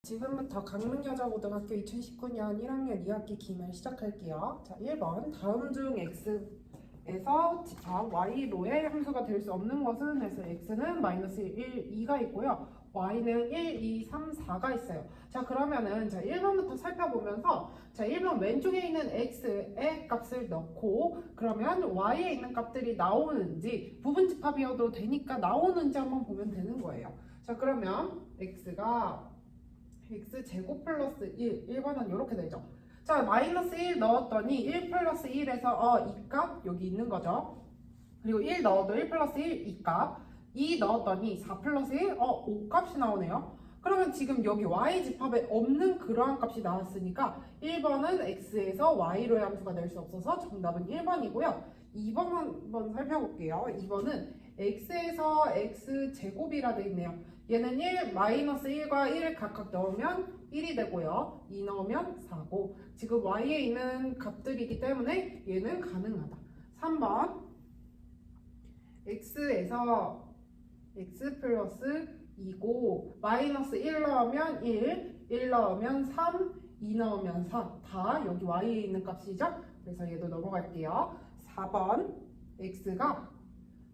지금부터 강릉여자고등학교 2019년 1학년 2학기 기말 시작할게요. 자, 1번 다음 중 x에서 집합 y로의 함수가 될 수 없는 것은 해서 x는 마이너스 1, 2가 있고요. y는 1, 2, 3, 4가 있어요. 자, 그러면은 1번부터 살펴보면서 1번 왼쪽에 있는 x의 값을 넣고 그러면 y에 있는 값들이 나오는지 부분 집합이어도 되니까 나오는지 한번 보면 되는 거예요. 자, 그러면 x가 x제곱 플러스 1, 1번은 이렇게 되죠. 자, 마이너스 1 넣었더니 1 플러스 1에서 이 값 여기 있는 거죠. 그리고 1 넣어도 1 플러스 1 이 값, 2 넣었더니 4 플러스 1, 5 값이 나오네요. 그러면 지금 여기 y 집합에 없는 그러한 값이 나왔으니까 1번은 x에서 y로의 함수가 될 수 없어서 정답은 1번이고요. 2번 한번 살펴볼게요. 2번은 x에서 x제곱이라 되어 있네요. 얘는 1, 마이너스 1과 1을 각각 넣으면 1이 되고요. 2 넣으면 4고 지금 y에 있는 값들이기 때문에 얘는 가능하다. 3번 x에서 x 플러스 2고 마이너스 1 넣으면 1, 1 넣으면 3, 2 넣으면 4. 다 여기 y에 있는 값이죠. 그래서 얘도 넘어갈게요. 4번 x가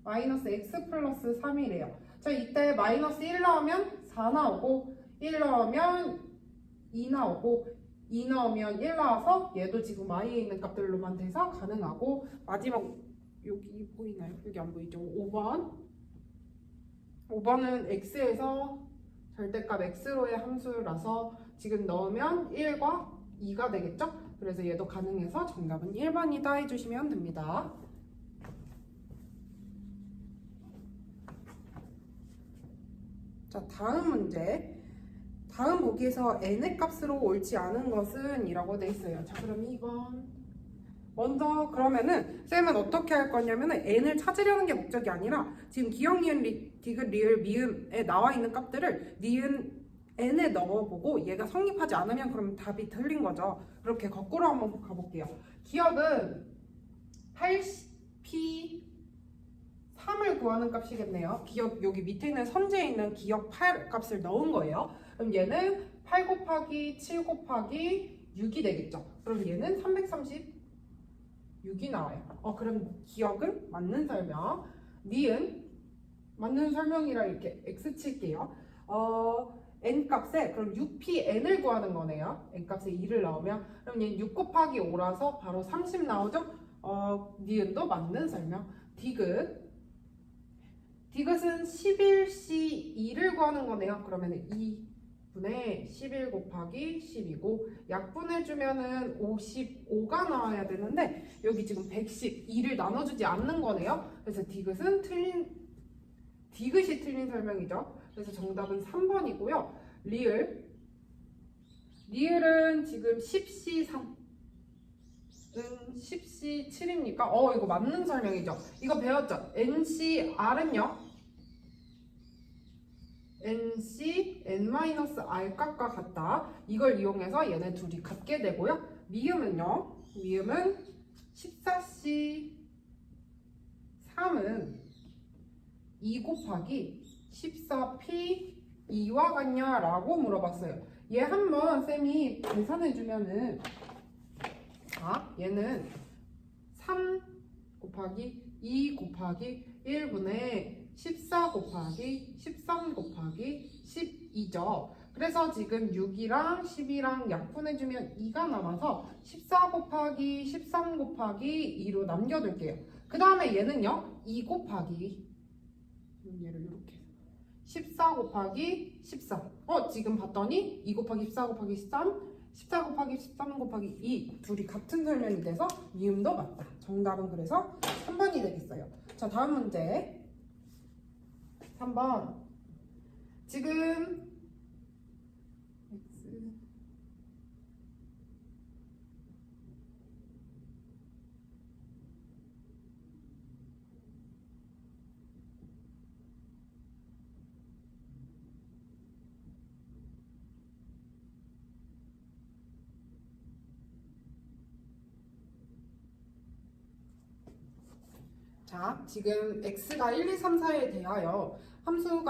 마이너스 x 플러스 3이래요. 자, 이때 마이너스 1 넣으면 4 나오고 1 넣으면 2 나오고 2 넣으면 1 나와서 얘도 지금 y에 있는 값들로만 돼서 가능하고 마지막 여기 보이나요? 여기 안 보이죠? 5번은 x에서 절대값 x로의 함수라서 지금 넣으면 1과 2가 되겠죠? 그래서 얘도 가능해서 정답은 1번이다 해주시면 됩니다. 자, 다음 문제. 다음 보기에서 n의 값으로 옳지 않은 것은 이라고 돼 있어요. 자, 그럼 2번. 먼저 그러면은 쌤은 어떻게 할 거냐면은 n을 찾으려는 게 목적이 아니라 지금 기억, 니은, 디귿, 리을, 미음에 나와 있는 값들을 니은 n에 넣어보고 얘가 성립하지 않으면 그럼 답이 틀린 거죠. 그렇게 거꾸로 한번 가볼게요. 기억은 8p 3을 구하는 값이겠네요. 기억 여기 밑에 있는 선지에 있는 기억 8 값을 넣은 거예요. 그럼 얘는 8 곱하기 7 곱하기 6이 되겠죠. 그럼 얘는 336이 나와요. 그럼 기억은 맞는 설명. 니은 맞는 설명이라 이렇게 x 칠게요. n 값에 그럼 6pn을 구하는 거네요. n 값에 2를 넣으면 그럼 얘는 6 곱하기 5라서 바로 30 나오죠. 니은도 맞는 설명. 디귿은 11c 2를 구하는 거네요. 그러면 2분의 11 곱하기 10이고 약분해주면은 55가 나와야 되는데 여기 지금 110, 2를 나눠주지 않는 거네요. 그래서 디귿이 틀린 설명이죠. 그래서 정답은 3번이고요. 리을은 지금 10c 3 10c 7입니까? 이거 맞는 설명이죠. 이거 배웠죠? NCR은요? NC N-R 값과 같다. 이걸 이용해서 얘네 둘이 같게 되고요. 미음은요? 미음은 14c 3은 2 곱하기 14p 2와 같냐? 라고 물어봤어요. 얘 한번 쌤이 계산해주면은 얘는 3 곱하기 2 곱하기 1분의 14 곱하기 13 곱하기 12죠. 그래서 지금 6이랑 10이랑 약분해주면 2가 남아서 14 곱하기 13 곱하기 2로 남겨둘게요. 그 다음에 얘는요. 2 곱하기 얘를 이렇게 14 곱하기 13 지금 봤더니 2 곱하기 14 곱하기 13 14 곱하기 13 곱하기 2 둘이 같은 설명이 돼서 미음도 맞다. 정답은 그래서 3번이 되겠어요. 자, 다음 문제 3번. 지금 자, 지금 x가 1, 2, 3, 4에 대하여 함수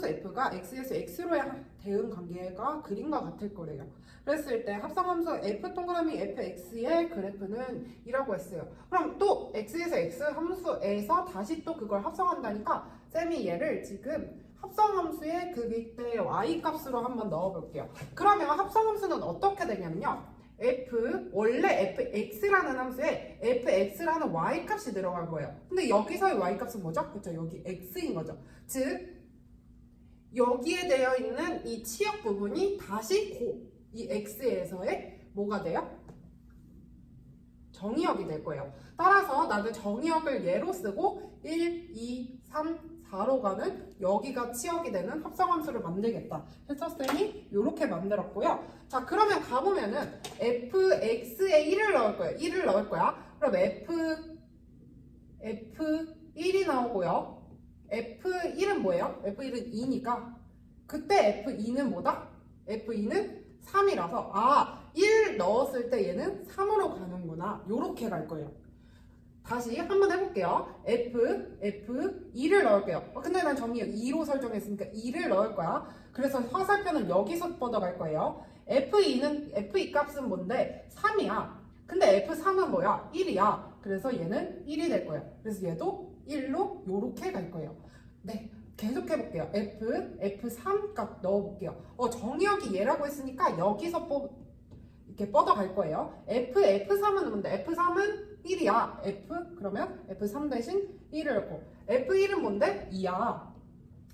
f가 x에서 x로의 대응 관계가 그림과 같을 거래요. 그랬을 때 합성함수 f 동그라미 fx의 그래프는 이라고 했어요. 그럼 또 x에서 x 함수에서 다시 또 그걸 합성한다니까 쌤이 얘를 지금 합성함수의 그 밑에 y 값으로 한번 넣어볼게요. 그러면 합성함수는 어떻게 되냐면요. 원래 fx라는 함수에 fx라는 y값이 들어갈 거예요. 근데 여기서의 y값은 뭐죠? 그쵸? 여기 x인 거죠. 즉 여기에 되어 있는 이 치역 부분이 다시 이 x에서의 뭐가 돼요? 정의역이 될 거예요. 따라서 나는 정의역을 예로 쓰고 1, 2, 3, 4로 가는 여기가 치역이 되는 합성함수를 만들겠다 해서 쌤이 이렇게 만들었고요. 자, 그러면 가보면은 fx에 1을 넣을 거예요. 1을 넣을 거야. 그럼 f1이 나오고요. f1은 뭐예요? f1은 2니까 그때 f2는 뭐다? f2는 3이라서 1 넣었을 때 얘는 3으로 가는구나. 요렇게 갈 거예요. 다시 한번 해볼게요. f2를 넣을게요. 근데 난 정의 2로 설정했으니까 2를 넣을 거야. 그래서 화살표는 여기서 뻗어갈 거예요. f2 값은 뭔데? 3이야. 근데 f3은 뭐야? 1이야. 그래서 얘는 1이 될 거야. 그래서 얘도 1로 요렇게 갈 거예요. 네, 계속 해볼게요. f3 값 넣어볼게요. 정의역이 얘라고 했으니까 여기서 이렇게 뻗어갈 거예요. f3은 뭔데? f3은 1이야. 그러면 f3 대신 1을 넣고 f1은 뭔데? 2야.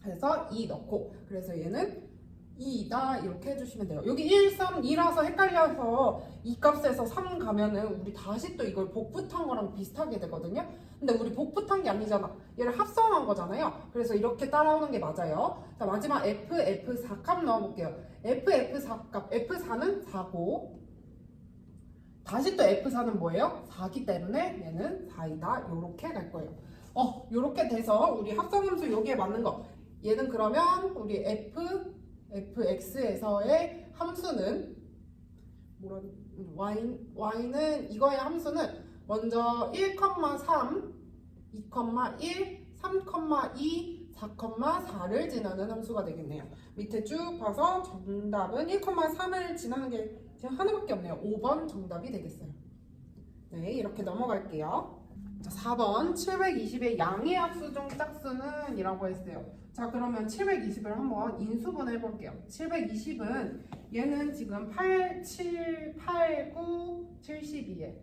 그래서 2 넣고 그래서 얘는 2다 이렇게 해주시면 돼요. 여기 1, 3, 2라서 헷갈려서 이 값에서 3 가면은 우리 다시 또 이걸 복붙한 거랑 비슷하게 되거든요. 근데 우리 복붙한 게 아니잖아. 얘를 합성한 거잖아요. 그래서 이렇게 따라오는 게 맞아요. 자, 마지막 f4 값 넣어볼게요. f4 값, f4는 4고 다시 또 f4는 뭐예요? 4기 때문에 얘는 4이다. 요렇게 갈 거예요. 요렇게 돼서 우리 합성함수 여기에 맞는 거. 얘는 그러면 우리 fx에서의 함수는 y는 이거의 함수는 먼저 1,3, 2,1, 3,2, 4,4를 지나는 함수가 되겠네요. 밑에 쭉 봐서 정답은 1,3을 지나는 게 지금 하나밖에 없네요. 5번 정답이 되겠어요. 네, 이렇게 넘어갈게요. 자, 4번 720의 양의 합수 중 짝수는 이라고 했어요. 자, 그러면 720을 한번 인수분해 해볼게요. 720은 얘는 지금 8, 7, 8, 9, 72에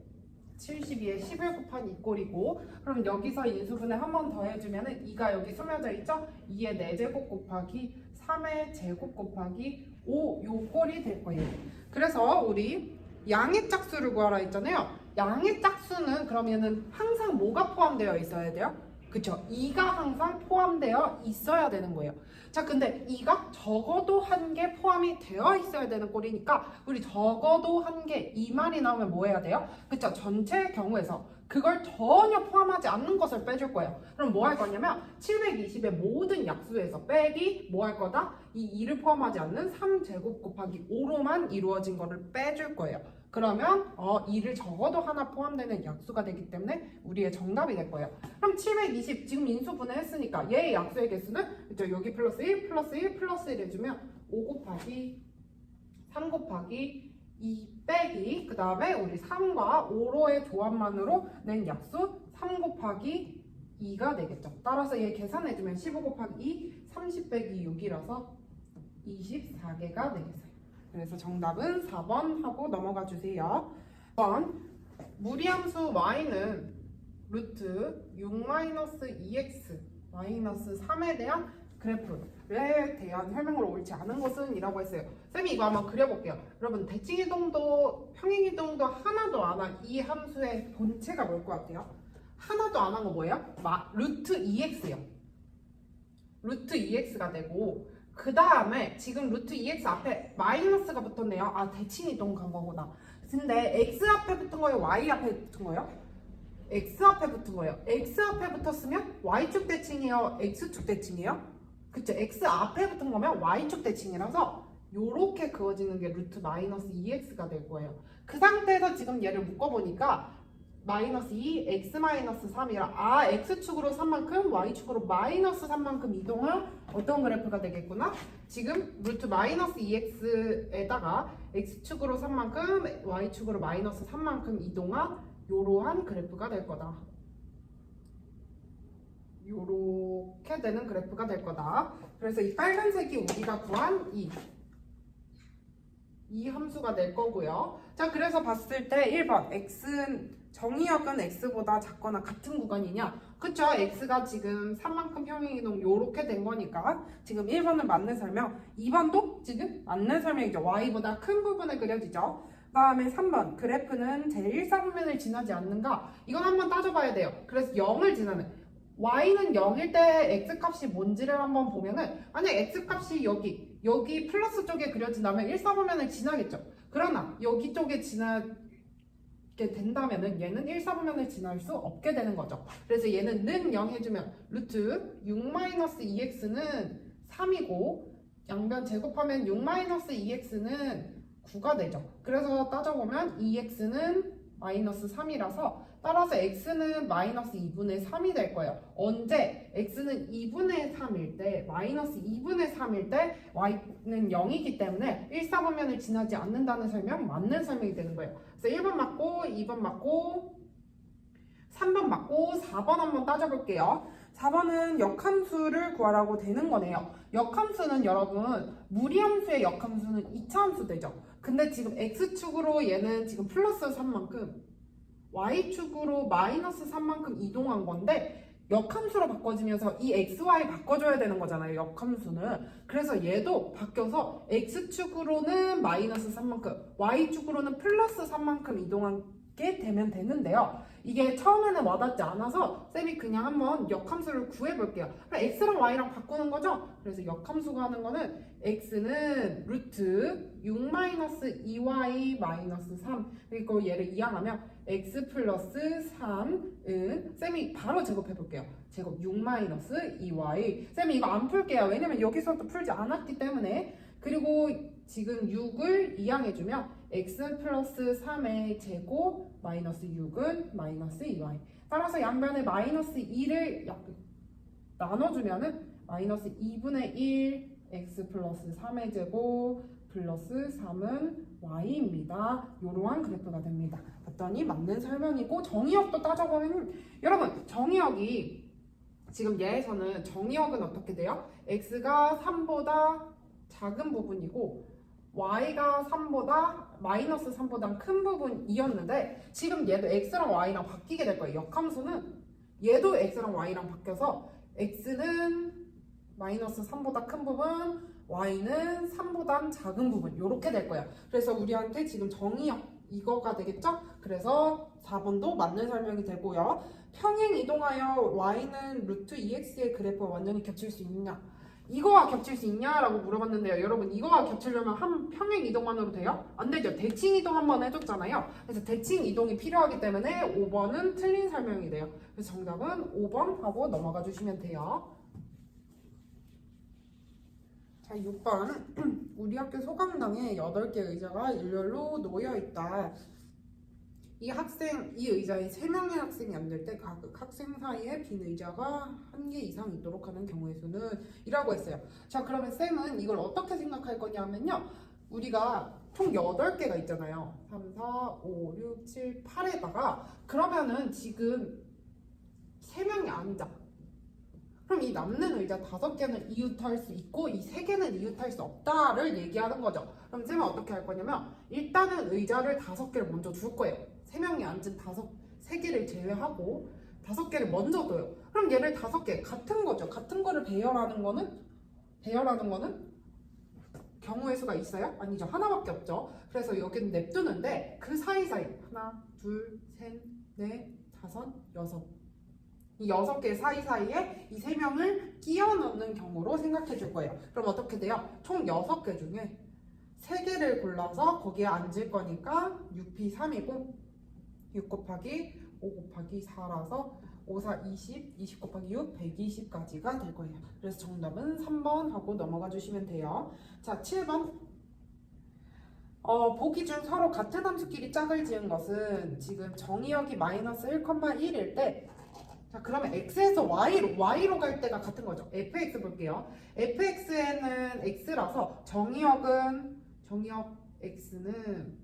11 곱한 2 꼴이고 그럼 여기서 인수분해 한 번 더 해주면은 2가 여기 숨겨져 있죠? 2의 4제곱 곱하기 3의 제곱 곱하기 5 요 꼴이 될 거예요. 그래서 우리 양의 짝수를 구하라 했잖아요. 양의 짝수는 그러면은 항상 뭐가 포함되어 있어야 돼요? 그쵸? 2가 항상 포함되어 있어야 되는 거예요. 자, 근데 2가 적어도 한 개 포함이 되어 있어야 되는 꼴이니까 우리 적어도 한 개 이 말이 나오면 뭐 해야 돼요? 그쵸? 전체 경우에서 그걸 전혀 포함하지 않는 것을 빼줄 거예요. 그럼 뭐 할 거냐면 720의 모든 약수에서 빼기 뭐 할 거다? 이 2를 포함하지 않는 3제곱 곱하기 5로만 이루어진 거를 빼줄 거예요. 그러면 2를 적어도 하나 포함되는 약수가 되기 때문에 우리의 정답이 될 거예요. 그럼 720 지금 인수분해 했으니까 얘의 약수의 개수는 그쵸? 여기 플러스 1 플러스 1 플러스 1 해주면 5 곱하기 3 곱하기 2 빼기 그 다음에 우리 3과 5로의 조합만으로 낸 약수 3 곱하기 2가 되겠죠. 따라서 얘 계산해주면 15 곱하기 2 30 빼기 6이라서 24개가 되겠어요. 그래서 정답은 4번 하고 넘어가 주세요. 2번 무리함수 y는 루트 6-2x 마이너스 3에 대한 그래프에 대한 설명으로 옳지 않은 것은 이라고 했어요. 쌤이 이거 한번 그려볼게요. 여러분 대칭이동도 평행이동도 하나도 안 한 이 함수의 본체가 뭘 것 같아요? 하나도 안 한 거 뭐예요? 루트 2x요. 루트 2x가 되고 그 다음에 지금 루트 2x 앞에 마이너스가 붙었네요. 대칭이동 간 거구나. 근데 x 앞에 붙은 거예요? y 앞에 붙은 거예요? x 앞에 붙은 거예요. x 앞에 붙었으면 y축 대칭이에요? x축 대칭이에요? 그쵸? x 앞에 붙은 거면 y축 대칭이라서 요렇게 그어지는 게 루트 마이너스 2x가 될 거예요. 그 상태에서 지금 얘를 묶어보니까 마이너스 2, x 마이너스 3이라 x축으로 3만큼 y축으로 마이너스 3만큼 이동한 어떤 그래프가 되겠구나? 지금 루트 마이너스 2x에다가 x축으로 3만큼 y축으로 마이너스 3만큼 이동한 요러한 그래프가 될 거다. 요렇게 되는 그래프가 될 거다. 그래서 이 빨간색이 우리가 구한 이 함수가 될 거고요. 자, 그래서 봤을 때 1번 x는 정의역은 x보다 작거나 같은 구간이냐? 그쵸? x가 지금 3만큼 평행이동 요렇게 된 거니까 지금 1번은 맞는 설명, 2번도 지금 맞는 설명이죠. y보다 큰 부분에 그려지죠. 그 다음에 3번 그래프는 제1사분면을 지나지 않는가? 이건 한번 따져봐야 돼요. 그래서 0을 지나는 y는 0일 때 x값이 뭔지를 한번 보면은 만약 x값이 여기 플러스 쪽에 그려진다면 1사분면을 지나겠죠. 그러나 여기 쪽에 지나게 된다면은 얘는 1사분면을 지날 수 없게 되는 거죠. 그래서 얘는 는 0 해주면 루트 6-2x는 3이고 양변 제곱하면 6-2x는 9가 되죠. 그래서 따져보면 2x는 마이너스 3이라서 따라서 x는 마이너스 2분의 3이 될 거예요. 언제? x는 2분의 3일 때, 마이너스 2분의 3일 때 y는 0이기 때문에 1사분면을 지나지 않는다는 설명, 맞는 설명이 되는 거예요. 그래서 1번 맞고, 2번 맞고, 3번 맞고, 4번 한번 따져볼게요. 4번은 역함수를 구하라고 되는 거네요. 역함수는 여러분, 무리함수의 역함수는 2차함수 되죠. 근데 지금 x축으로 얘는 지금 플러스 3만큼 y축으로 마이너스 3만큼 이동한 건데 역함수로 바꿔지면서 이 xy 바꿔줘야 되는 거잖아요. 역함수는. 그래서 얘도 바뀌어서 x축으로는 마이너스 3만큼 y축으로는 플러스 3만큼 이동하게 되면 되는데요. 이게 처음에는 와닿지 않아서 쌤이 그냥 한번 역함수를 구해볼게요. x랑 y랑 바꾸는 거죠? 그래서 역함수가 하는 거는 x는 루트 6-2y-3 그리고 얘를 이항하면 x 플러스 3은 쌤이 바로 제곱해볼게요. 제곱 6-2y 쌤이 이거 안 풀게요. 왜냐면 여기서도 풀지 않았기 때문에. 그리고 지금 6을 이항해주면 x 플러스 3의 제곱 마이너스 6은 마이너스 2y 따라서 양변에 마이너스 2를 나눠주면은 마이너스 2분의 1 x 플러스 3의 제곱 플러스 3은 y입니다. 이러한 그래프가 됩니다. 봤더니 맞는 설명이고 정의역도 따져보면 여러분 정의역이 지금 얘에서는 정의역은 어떻게 돼요? x가 3보다 작은 부분이고 y가 3보다 마이너스 3보다 큰 부분이었는데 지금 얘도 x랑 y랑 바뀌게 될 거예요. 역함수는 얘도 x랑 y랑 바뀌어서 x는 마이너스 3보다 큰 부분 y는 3보다 작은 부분 이렇게 될 거예요. 그래서 우리한테 지금 정의역 이거가 되겠죠? 그래서 4번도 맞는 설명이 되고요. 평행 이동하여 y는 루트 2x의 그래프와 완전히 겹칠 수 있느냐? 이거와 겹칠 수 있냐라고 물어봤는데요. 여러분 이거와 겹치려면 한 평행 이동만으로 돼요? 안 되죠. 대칭 이동 한번 해줬잖아요. 그래서 대칭 이동이 필요하기 때문에 5번은 틀린 설명이 돼요. 그래서 정답은 5번 하고 넘어가 주시면 돼요. 자, 6번 우리 학교 소강당에 8개 의자가 일렬로 놓여있다. 이 의자에 3명의 학생이 앉을 때 각 학생 사이에 빈 의자가 1개 이상 있도록 하는 경우의 수는 이라고 했어요. 자, 그러면 쌤은 이걸 어떻게 생각할 거냐면요. 우리가 총 8개가 있잖아요. 3, 4, 5, 6, 7, 8에다가 그러면은 지금 3명이 앉아. 그럼 이 남는 의자 5개는 이웃할 수 있고 이 3개는 이웃할 수 없다를 얘기하는 거죠. 그럼 쌤은 어떻게 할 거냐면 일단은 의자를 5개를 먼저 둘 거예요. 3명이 앉은 3개를 제외하고 5개를 먼저 둬요. 그럼 얘를 5개 같은 거죠. 같은 거를 배열하는 거는 경우의 수가 있어요? 아니죠. 하나밖에 없죠. 그래서 여기는 냅두는데 그 사이사이 하나, 둘, 셋, 넷, 다섯, 여섯 이 6개 사이사이에 이 3명을 끼워 넣는 경우로 생각해 줄 거예요. 그럼 어떻게 돼요? 총 6개 중에 3개를 골라서 거기에 앉을 거니까 6p 3이고 6 곱하기 5 곱하기 4라서 5, 4, 20, 20 곱하기 6, 120까지가 될 거예요. 그래서 정답은 3번 하고 넘어가 주시면 돼요. 자, 7번 보기 중 서로 같은 함수끼리 짝을 지은 것은 지금 정의역이 마이너스 1,1일 때, 자 그러면 x에서 y로 갈 때가 같은 거죠. fx 볼게요. fx에는 x라서 정의역 x는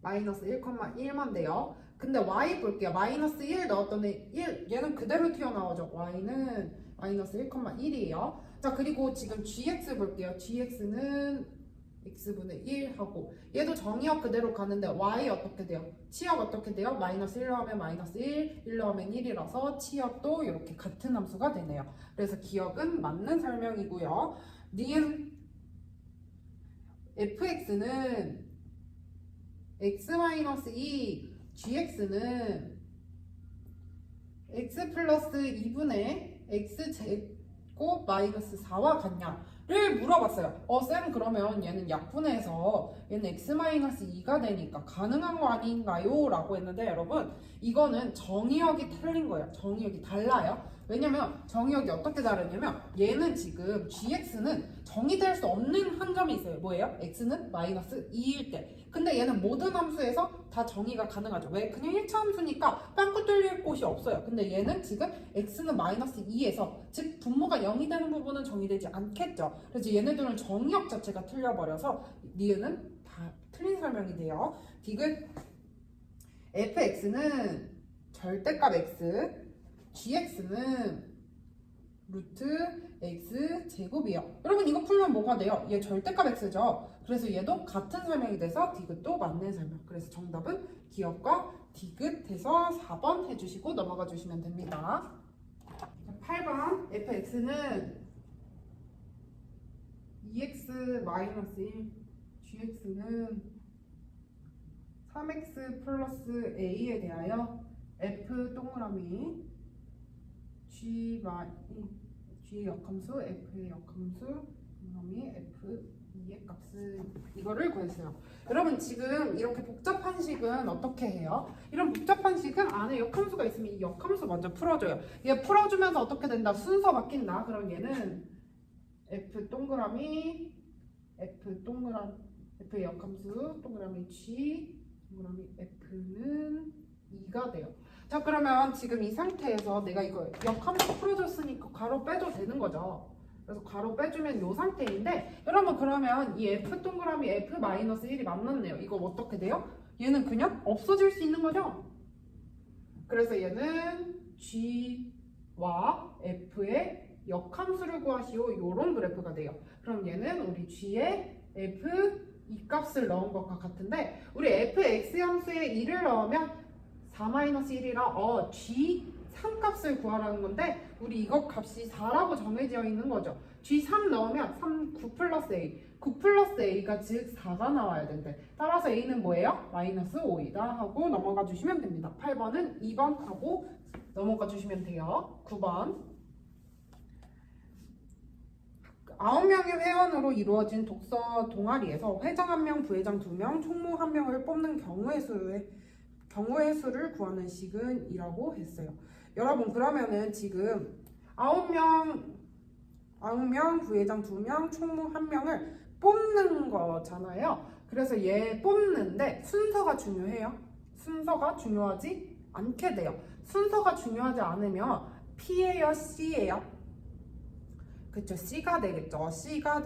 마이너스 1,1만 돼요. 근데 y 볼게요. 마이너스 1 넣었더니 얘는 그대로 튀어나오죠. y는 마이너스 1,1이에요. 자 그리고 지금 gx 볼게요. gx는 x분의 1 하고 얘도 정의역 그대로 가는데 y 어떻게 돼요? 치역 어떻게 돼요? 마이너스 1 넣으면 마이너스 1 넣으면 1이라서 치역도 이렇게 같은 함수가 되네요. 그래서 기억은 맞는 설명이고요. 니은 fx는 x-2 gx는 x 플러스 2분의 x제곱 마이너스 4와 같냐를 물어봤어요. 쌤 그러면 얘는 약분해서 얘는 x-2가 되니까 가능한 거 아닌가요? 라고 했는데 여러분 이거는 정의역이 틀린 거예요. 정의역이 달라요. 왜냐면 정의역이 어떻게 다르냐면 얘는 지금 gx는 정의될 수 없는 한 점이 있어요. 뭐예요? x는 마이너스 2일 때. 근데 얘는 모든 함수에서 다 정의가 가능하죠. 왜? 그냥 1차 함수니까 빵꾸 뚫릴 곳이 없어요. 근데 얘는 지금 x는 마이너스 2에서 즉 분모가 0이 되는 부분은 정의되지 않겠죠. 그래서 얘네들은 정의역 자체가 틀려버려서 니은은 다 틀린 설명이 돼요. 디귿 fx는 절대값 x, gx는 루트 x 제곱이요. 여러분 이거 풀면 뭐가 돼요? 얘 절대값 x죠. 그래서 얘도 같은 설명이 돼서 디귿도 맞는 설명. 그래서 정답은 기억과 디귿해서 4번 해주시고 넘어가 주시면 됩니다. 8번 fx는 2x-1 gx는 3x 플러스 a에 대하여 f 동그라미 g의 역함수 f의 역함수 동그라미 f2의 값을 이거를 구했어요. 여러분 지금 이렇게 복잡한 식은 어떻게 해요? 이런 복잡한 식은 안에 역함수가 있으면 이 역함수 먼저 풀어줘요. 얘 풀어주면서 어떻게 된다? 순서 바뀐다. 그럼 얘는 f 동그라미 f의 역함수 동그라미 g 동그라미 f는 2가 돼요. 자 그러면 지금 이 상태에서 내가 이거 역함수 풀어줬으니까 괄호 빼도 되는 거죠. 그래서 괄호 빼주면 이 상태인데 여러분 그러면 이 f 동그라미 f-1이 만났네요. 이거 어떻게 돼요? 얘는 그냥 없어질 수 있는 거죠. 그래서 얘는 g와 f의 역함수를 구하시오. 요런 그래프가 돼요. 그럼 얘는 우리 g의 f 이 값을 넣은 것과 같은데 우리 fx 함수에 2를 넣으면 4-1이라 g 3값을 구하라는 건데 우리 이거 값이 4라고 정해져 있는 거죠. g 3 넣으면 9 플러스 a 9 플러스 a가 즉 4가 나와야 된대. 따라서 a는 뭐예요? 마이너스 5이다 하고 넘어가 주시면 됩니다. 8번은 2번 하고 넘어가 주시면 돼요. 9번 9명의 회원으로 이루어진 독서 동아리에서 회장 1명, 부회장 2명, 총무 1명을 뽑는 경우의 수를 구하는 식은 이라고 했어요. 여러분 그러면은 지금 9명, 부회장 2명, 총무 1명을 뽑는 거잖아요. 그래서 얘 뽑는데 순서가 중요해요. 순서가 중요하지 않게 돼요. 순서가 중요하지 않으면 P예요, C예요? 그쵸, C가 되겠죠. C가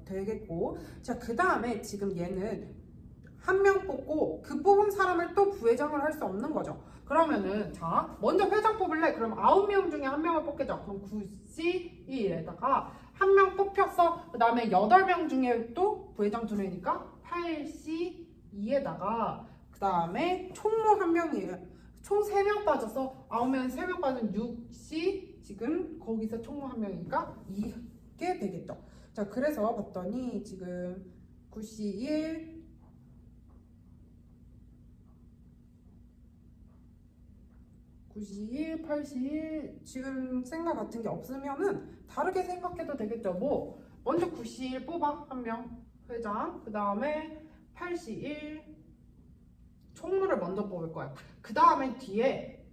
되겠고. 자, 그 다음에 지금 얘는 한 명 뽑고 그 뽑은 사람을 또 부회장을 할 수 없는 거죠. 그러면은 자, 먼저 회장 뽑을래? 그럼 9명 중에 한 명을 뽑겠죠. 그럼 9C1에다가 한 명 뽑혔어. 그 다음에 8명 중에 또 부회장 2명이니까 8C2에다가 그 다음에 총무 1명이에요. 총 3명 빠져서 9명 3명 빠진 6C 지금 거기서 총무 1명이니까 2게 되겠죠. 자, 그래서 봤더니 지금 9C1 9C1, 8C1 지금 생각 같은 게 없으면은 다르게 생각해도 되겠죠. 뭐 먼저 9C1 뽑아 한 명 회장, 그 다음에 8C1 총무를 먼저 뽑을 거야. 그 다음에 뒤에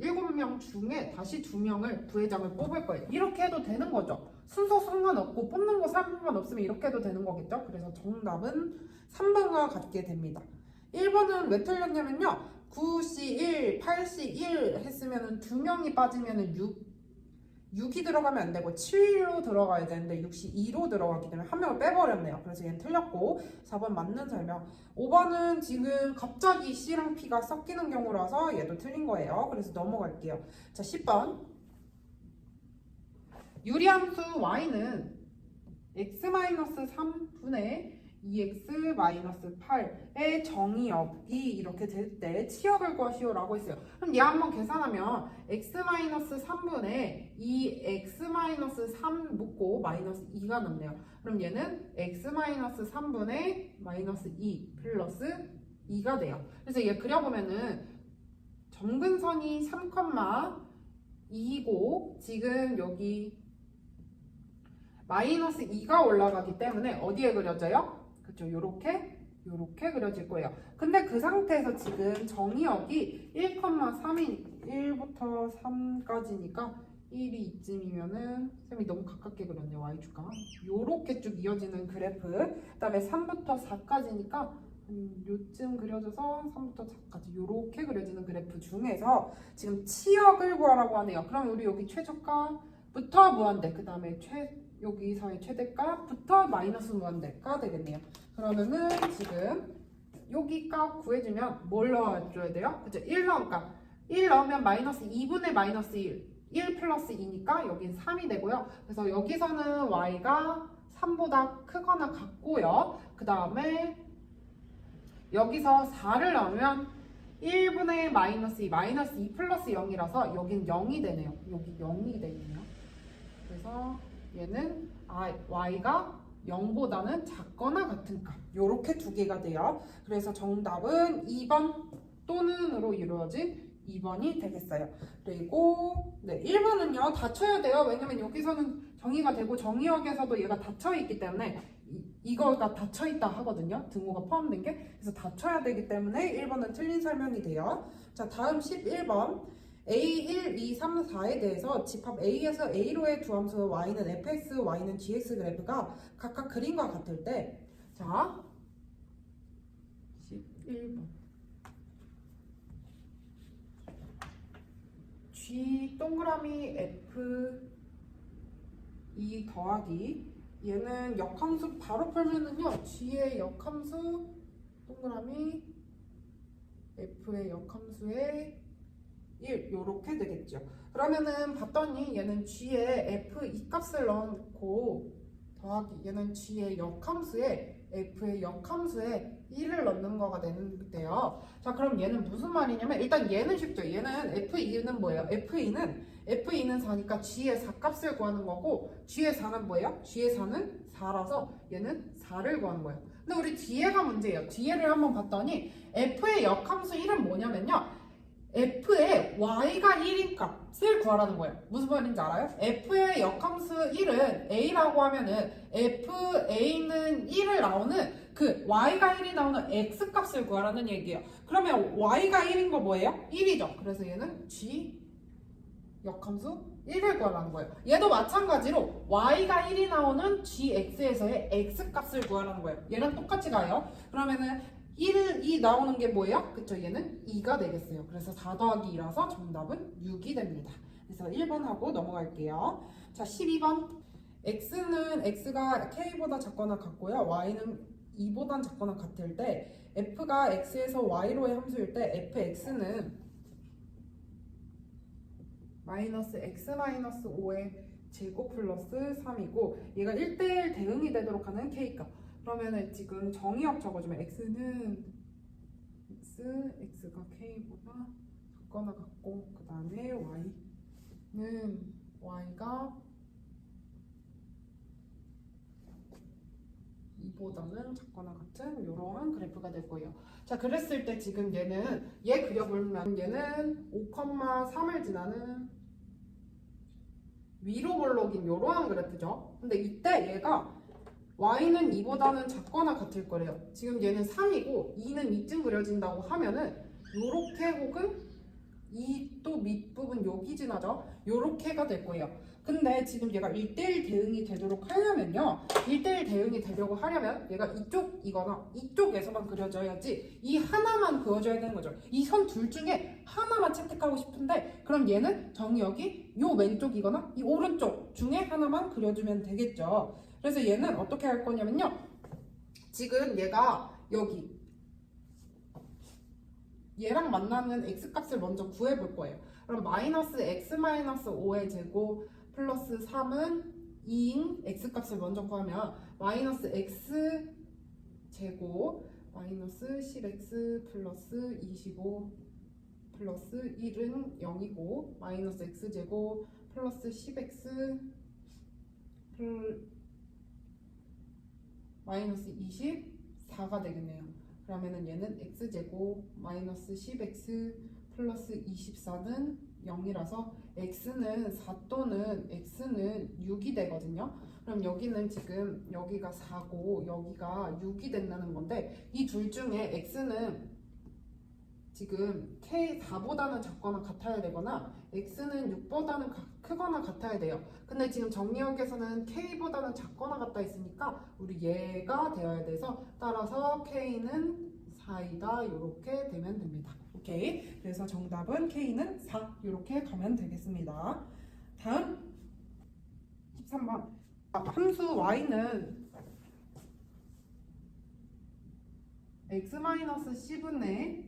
7명 중에 다시 2명을 부회장을 뽑을 거예요. 이렇게 해도 되는 거죠. 순서 상관없고 뽑는 거 상관없으면 이렇게 해도 되는 거겠죠? 그래서 정답은 3번과 같게 됩니다. 1번은 왜 틀렸냐면요. 9C1, 8C1 했으면 2명이 빠지면 6이 들어가면 안 되고 7로 들어가야 되는데 6이 2로 들어가기 때문에 한 명을 빼버렸네요. 그래서 얘는 틀렸고 4번 맞는 설명. 5번은 지금 갑자기 C랑 P가 섞이는 경우라서 얘도 틀린 거예요. 그래서 넘어갈게요. 자, 10번. 유리함수 y는 x-3분의 2x-8의 정의역이 이렇게 될 때 치역을 구하시오 라고 했어요. 그럼 얘 한번 계산하면 x-3분의 2x-3 묶고 마이너스 2가 남네요. 그럼 얘는 x-3분의 마이너스 2 플러스 2가 돼요. 그래서 얘 그려보면은 점근선이 3,2이고 지금 여기 마이너스 2가 올라가기 때문에 어디에 그려져요? 그쵸, 요렇게 그려질 거예요. 근데 그 상태에서 지금 정의역이 1,3이 1부터 3까지니까 1이 이쯤이면은 쌤이 너무 가깝게 그렸네요. y축가 요렇게 쭉 이어지는 그래프. 그 다음에 3부터 4까지니까 요쯤 그려져서 3부터 4까지 요렇게 그려지는 그래프 중에서 지금 치역을 구하라고 하네요. 그럼 우리 여기 최저가부터 무한대, 그 다음에 여기서의 최대값부터 마이너스 무한대가 되겠네요. 그러면은 지금 여기 값 구해주면 뭘 넣어줘야 돼요? 그죠? 1 넣으니까 1 넣으면 마이너스 2분의 마이너스 1 플러스 2니까 여긴 3이 되고요. 그래서 여기서는 y가 3보다 크거나 같고요. 그 다음에 여기서 4를 넣으면 1분의 마이너스 2, 마이너스 2 플러스 0이라서 여긴 0이 되네요. 여기 0이 되네요. 그래서 얘는 y가 0보다는 작거나 같은 값, 요렇게 두 개가 돼요. 그래서 정답은 2번 또는으로 이루어진 2번이 되겠어요. 그리고 1번은요 닫혀야 돼요. 왜냐면 여기서는 정의가 되고 정의역에서도 얘가 닫혀있기 때문에 이거가 닫혀있다 하거든요. 등호가 포함된 게. 그래서 닫혀야 되기 때문에 1번은 틀린 설명이 돼요. 자, 다음 11번. A1, 2, 3, 4에 대해서 집합 A에서 A로의 두 함수 y는 fx, y는 gx 그래프가 각각 그림과 같을 때, 자 11번 g 동그라미 f 2 더하기 얘는 역함수 바로 풀면은요 g의 역함수 동그라미 f의 역함수의 1 요렇게 되겠죠. 그러면은 봤더니 얘는 g의 f 이 값을 넣고 더하기 얘는 g의 역함수에 f의 역함수에 1을 넣는 거가 되는데요. 자, 그럼 얘는 무슨 말이냐면 일단 얘는 쉽죠. 얘는 f2는 뭐예요? f2는 4니까 g의 4값을 구하는 거고 g의 4는 뭐예요? g의 4는 4라서 얘는 4를 구하는 거예요. 근데 우리 뒤에가 문제예요. 뒤에를 한번 봤더니 f의 역함수 1은 뭐냐면요. f의 y가 1인 값을 구하라는 거예요. 무슨 말인지 알아요? f의 역함수 1은 a라고 하면은 fa는 1을 나오는 그 y가 1이 나오는 x 값을 구하라는 얘기예요. 그러면 y가 1인 거 뭐예요? 1이죠. 그래서 얘는 g 역함수 1을 구하라는 거예요. 얘도 마찬가지로 y가 1이 나오는 gx에서의 x 값을 구하라는 거예요. 얘랑 똑같이 가요. 그러면은 1이 나오는 게 뭐예요? 그쵸? 얘는 2가 되겠어요. 그래서 4 더하기 2라서 정답은 6이 됩니다. 그래서 1번 하고 넘어갈게요. 자, 12번. x는 x가 k보다 작거나 같고요. y는 2보다 작거나 같을 때 f가 x에서 y로의 함수일 때 fx는 마이너스 x 마이너스 5의 제곱 플러스 3이고 얘가 1대1 대응이 되도록 하는 k값. 그러면은 지금 정의역 적어주면 x는 x가 k보다 작거나 같고 그 다음에 y는 y가 2보다는 작거나 같은 이러한 그래프가 될 거예요. 자, 그랬을 때 지금 얘 그려보면 얘는 5,3을 지나는 위로 볼록인 이러한 그래프죠. 근데 이때 얘가 y는 2보다는 작거나 같을 거래요. 지금 얘는 3이고 2는 이쯤 그려진다고 하면은 요렇게 혹은 이 또 밑부분 여기 지나죠? 요렇게가 될 거예요. 근데 지금 얘가 1대1 대응이 되도록 하려면요. 1대1 대응이 되려고 하려면 얘가 이쪽이거나 이쪽에서만 그려져야지 이 하나만 그어줘야 되는 거죠. 이 선 둘 중에 하나만 채택하고 싶은데 그럼 얘는 정의역이 요 왼쪽이거나 이 오른쪽 중에 하나만 그려주면 되겠죠. 그래서 얘는 어떻게 할 거냐면요. 지금 얘가 여기 얘랑 만나는 x값을 먼저 구해볼 거예요. 그럼 마이너스 x-5의 제곱 플러스 3은 2인 x값을 먼저 구하면 마이너스 x 제곱 마이너스 10x 플러스 25 플러스 1은 0이고 마이너스 x 제곱 플러스 10x 마이너스 24가 되겠네요. 그러면은 얘는 x 제곱 마이너스 10x 플러스 24는 0이라서 x는 4 또는 x는 6이 되거든요. 그럼 여기는 지금 여기가 4고 여기가 6이 된다는 건데 이 둘 중에 x는 지금 k4보다는 작거나 같아야 되거나 x는 6보다는 크거나 같아야 돼요. 근데 지금 정리역에서는 k보다는 작거나 같다 있으니까 우리 얘가 되어야 돼서 따라서 k는 4이다 이렇게 되면 됩니다. 오케이. 그래서 정답은 k는 4 이렇게 가면 되겠습니다. 다음 13번 함수 y는 x-10분의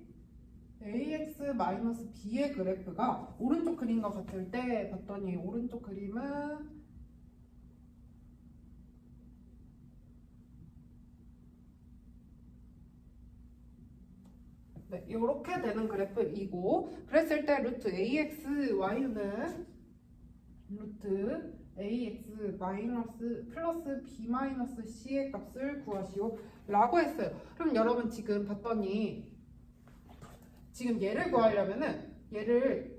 ax-b의 그래프가 오른쪽 그림과 같을 때 봤더니 오른쪽 그림은 네, 이렇게 되는 그래프이고 그랬을 때 루트 axy는 루트 ax 마이너스 플러스 b 마이너스 c의 값을 구하시오 라고 했어요. 그럼 여러분 지금 봤더니 지금 얘를 구하려면은 얘를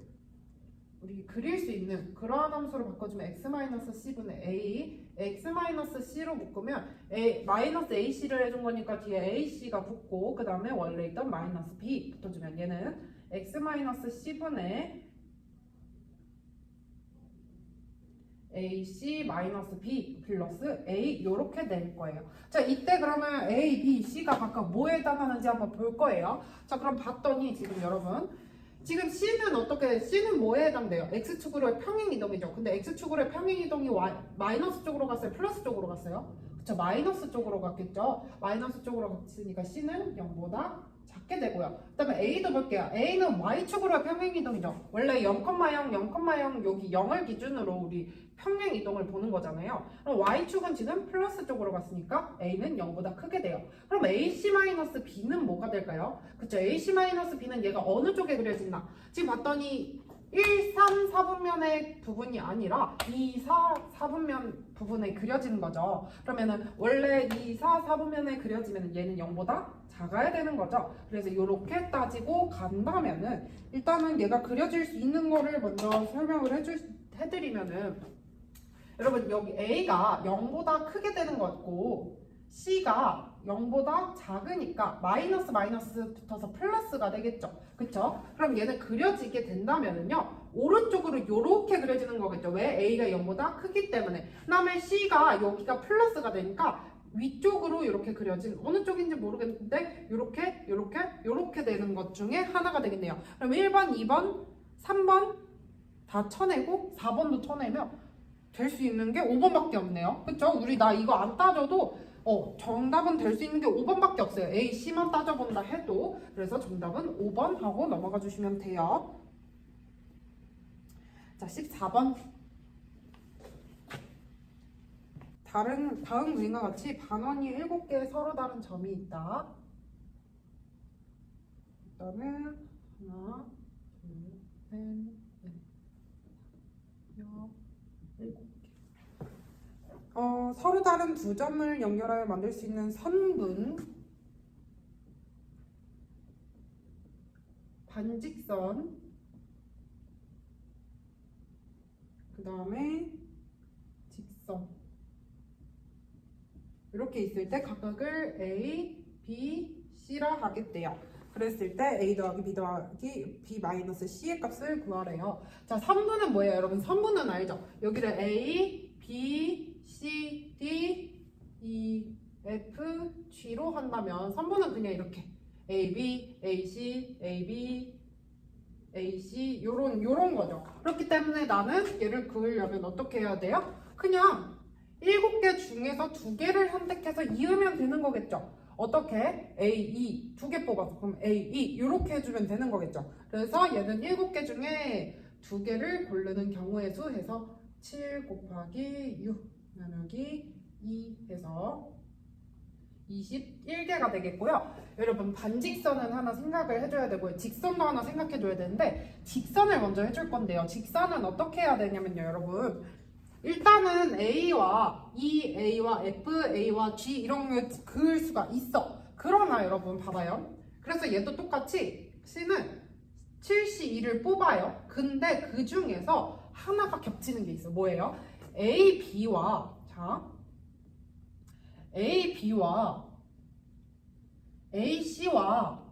우리 그릴 수 있는 그러한 함수로 바꿔주면 x-c분의 a x-c로 묶으면 마이너스 ac를 해준 거니까 뒤에 ac가 붙고 그 다음에 원래 있던 마이너스 b 붙어주면 얘는 x-c분의 ac-b 플러스 a 이렇게 낼 거예요. 자 이때 그러면 a, b, c가 각각 뭐에 해당하는지 한번 볼 거예요. 자 그럼 봤더니 지금 여러분 지금 C는 어떻게 C는 뭐에 해당돼요? X축으로의 평행이동이죠. 근데 X축으로의 평행이동이 마이너스 쪽으로 갔어요? 플러스 쪽으로 갔어요? 그쵸? 마이너스 쪽으로 갔겠죠? 마이너스 쪽으로 갔으니까 C는 0보다 작게 되고요. 그 다음에 A도 볼게요. A는 Y축으로의 평행이동이죠. 원래 0,0, 0,0 여기 0을 기준으로 우리 평행이동을 보는 거잖아요. 그럼 Y축은 지금 플러스 쪽으로 갔으니까 A는 0보다 크게 돼요. 그럼 AC-B는 뭐가 될까요? 그쵸? AC-B는 얘가 어느 쪽에 그려진다? 지금 봤더니 1, 3, 4분면의 부분이 아니라 2, 4, 4분면 부분에 그려지는 거죠. 그러면은 원래 2, 4, 4분면에 그려지면 얘는 0보다 작아야 되는 거죠. 그래서 이렇게 따지고 간다면은 일단은 얘가 그려질 수 있는 거를 먼저 설명을 해드리면은 여러분 여기 A가 0보다 크게 되는 것 같고 C가 0보다 작으니까 마이너스 붙어서 플러스가 되겠죠. 그쵸? 그럼 얘는 그려지게 된다면은요 오른쪽으로 이렇게 그려지는 거겠죠. 왜? A가 0보다 크기 때문에. 그 다음에 C가 여기가 플러스가 되니까 위쪽으로 이렇게 그려진 어느 쪽인지 모르겠는데 이렇게 되는 것 중에 하나가 되겠네요. 그럼 1번, 2번, 3번 다 쳐내고 4번도 쳐내면 될 수 있는 게 5번밖에 없네요. 그쵸? 우리 나 이거 안 따져도 정답은 될 수 있는 게 5번밖에 없어요. A, C만 따져본다 해도. 그래서 정답은 5번 하고 넘어가 주시면 돼요. 자, 14번. 다음 그림과 같이 반원이 7개 서로 다른 점이 있다. 일단은 하나, 둘, 셋, 넷, 7개. 서로 다른 두 점을 연결하여 만들 수 있는 선분, 반직선, 그 다음에 직선 이렇게 있을 때 각각을 A, B, C라 하겠대요. 그랬을 때 A 더하기 B 더하기 B 마이너스 C의 값을 구하래요. 자, 3분은 뭐예요? 여러분 3분은 알죠? 여기를 A, B, C, D, E, F, G로 한다면 3분은 그냥 이렇게 A, B, A, C, A, B, A, C 요런 거죠. 그렇기 때문에 나는 얘를 그으려면 어떻게 해야 돼요? 그냥 7개 중에서 2개를 선택해서 이으면 되는 거겠죠. 어떻게? A, E 2개 뽑아서 그럼 A, E 이렇게 해주면 되는 거겠죠. 그래서 얘는 7개 중에 2개를 고르는 경우의 수 해서 7 곱하기 6 나누기 2 해서 21개가 되겠고요. 여러분 반직선은 하나 생각을 해줘야 되고요. 직선도 하나 생각해줘야 되는데 직선을 먼저 해줄 건데요. 직선은 어떻게 해야 되냐면요. 여러분 일단은 A와 EA와 FA와 G 이런 걸 그을 수가 있어. 그러나 여러분 봐봐요. 그래서 얘도 똑같이 C는 7C2를 뽑아요. 근데 그 중에서 하나가 겹치는 게 있어. 뭐예요? A, B와 A, B와 A, C와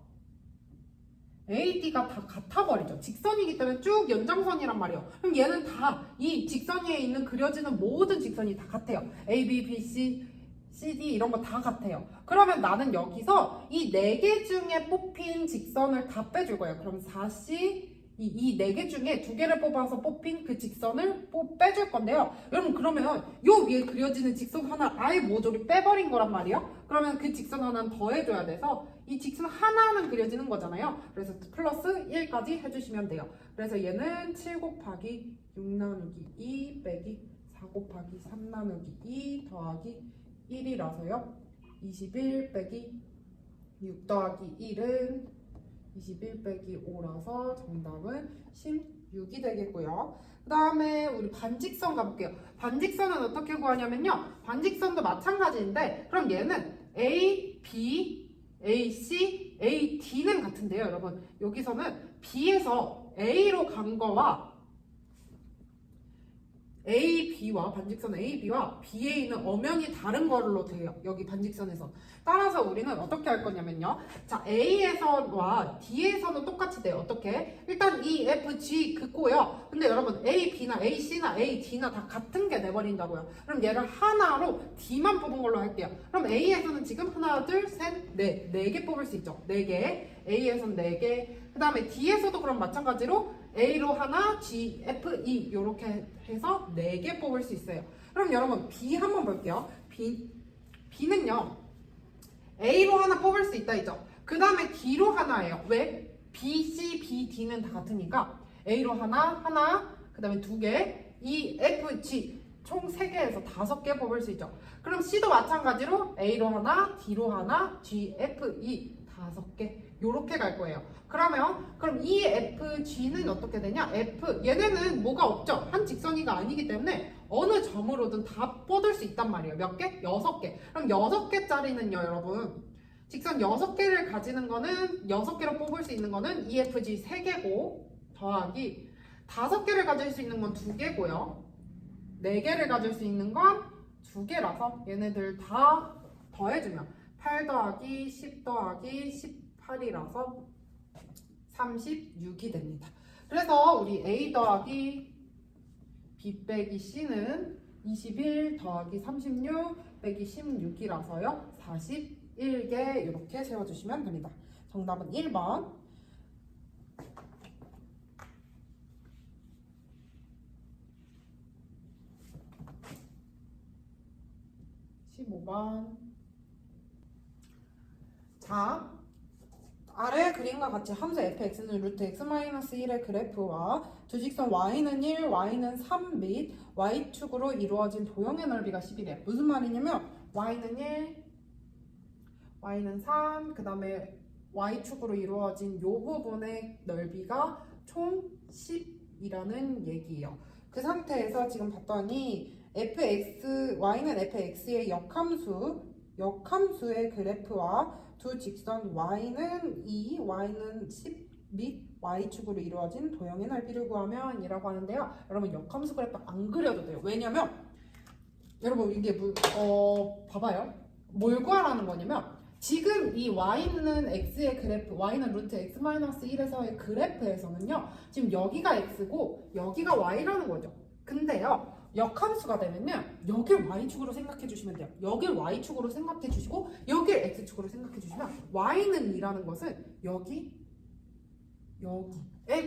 A, D가 다 같아버리죠. 직선이기 때문에 쭉 연장선이란 말이에요. 그럼 얘는 다 이 직선 위에 있는 그려지는 모든 직선이 다 같아요. A, B, B, C, C, D 이런 거 다 같아요. 그러면 나는 여기서 이 4개 중에 뽑힌 직선을 다 빼줄 거예요. 그럼 4C 이 4개 중에 2개를 뽑아서 뽑힌 그 직선을 빼줄 건데요. 여러분 그러면 요 위에 그려지는 직선 하나 아예 모조리 빼버린 거란 말이에요. 그러면 그 직선 하나는 더해줘야 돼서 이 직선 하나는 그려지는 거잖아요. 그래서 플러스 1까지 해주시면 돼요. 그래서 얘는 7 곱하기 6 나누기 2 빼기 4 곱하기 3 나누기 2 더하기 1이라서요. 21 빼기 6 더하기 1은 21 빼기 5라서 정답은 16이 되겠고요. 그 다음에 우리 반직선 가볼게요. 반직선은 어떻게 구하냐면요. 반직선도 마찬가지인데 그럼 얘는 A, B, A, C, A, D는 같은데요. 여러분 여기서는 B에서 A로 간 거와 A, B와 반직선 A, B와 BA는 엄연히 다른 걸로 돼요. 여기 반직선에서. 따라서 우리는 어떻게 할 거냐면요. 자, A에서와 D에서는 똑같이 돼요. 어떻게? 일단 E, F, G 긋고요. 근데 여러분 A, B나 A, C나 A, D나 다 같은 게 돼버린다고요. 그럼 얘를 하나로 D만 뽑은 걸로 할게요. 그럼 A에서는 지금 하나, 둘, 셋, 넷. 4개 뽑을 수 있죠. 4개. A에서는 4개. 그 다음에 D에서도 그럼 마찬가지로 A로 하나, G, F, E 이렇게 해서 4개 뽑을 수 있어요. 그럼 여러분 B 한번 볼게요. B는요. A로 하나 뽑을 수 있다 했죠. 그 다음에 D로 하나예요. 왜? B, C, B, D는 다 같으니까 A로 하나, 그 다음에 2개, E, F, G 총 3개에서 5개 뽑을 수 있죠. 그럼 C도 마찬가지로 A로 하나, D로 하나, G, F, E 5개 요렇게 갈 거예요. 그럼 E, F, G는 어떻게 되냐? F 얘네는 뭐가 없죠. 한 직선이가 아니기 때문에 어느 점으로든 다 뻗을 수 있단 말이에요. 몇 개? 6개. 그럼 6개짜리는요 여러분 직선 6개를 가지는 거는 6개로 뽑을 수 있는 거는 E, F, G 3개고 더하기 5개를 가질 수 있는 건 2개고요 4개를 가질 수 있는 건 2개라서 얘네들 다 더해주면 8 더하기 10 더하기 18이라서 36이 됩니다. 그래서 우리 A 더하기 B 빼기 C는 21 더하기 36 빼기 16이라서요. 41개 이렇게 세워주시면 됩니다. 정답은 1번. 15번. 자, 아래 그림과 같이 함수 fx는 루트 x-1의 그래프와 두 직선 y는 1, y는 3 및 y축으로 이루어진 도형의 넓이가 10이래요. 무슨 말이냐면 y는 1, y는 3, 그 다음에 y축으로 이루어진 이 부분의 넓이가 총 10이라는 얘기예요. 그 상태에서 지금 봤더니 y는 fx의 역함수의 그래프와 두 직선 y는 2, y는 10 및 y축으로 이루어진 도형의 넓이를 구하면 이라고 하는데요. 여러분 역함수 그래프 안 그려도 돼요. 왜냐면 여러분 이게 봐봐요. 뭘 구하라는 거냐면 지금 이 y는 x의 그래프, y는 루트 x-1에서의 그래프에서는요. 지금 여기가 x고 여기가 y라는 거죠. 근데요. 역함수가 되면요. 여길 y축으로 생각해 주시면 돼요. 여길 y축으로 생각해 주시고 여길 x축으로 생각해 주시면 y는 2라는 것은 여기에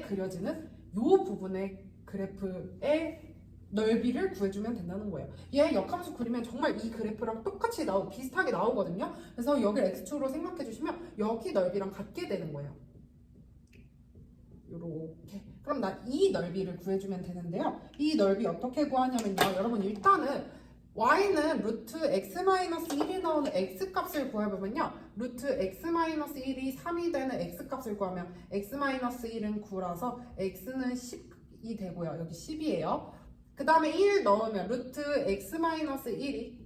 그려지는 이 부분의 그래프의 넓이를 구해주면 된다는 거예요. 얘 역함수 그리면 정말 이 그래프랑 똑같이 비슷하게 나오거든요. 그래서 여기를 x축으로 생각해 주시면 여기 넓이랑 같게 되는 거예요. 요렇게. 그럼 나 이 넓이를 구해주면 되는데요. 이 넓이 어떻게 구하냐면요. 여러분 일단은 y는 루트 x-1이 나오는 x값을 구해보면요. 루트 x-1이 3이 되는 x값을 구하면 x-1은 9라서 x는 10이 되고요. 여기 10이에요. 그 다음에 1 넣으면 루트 x-1이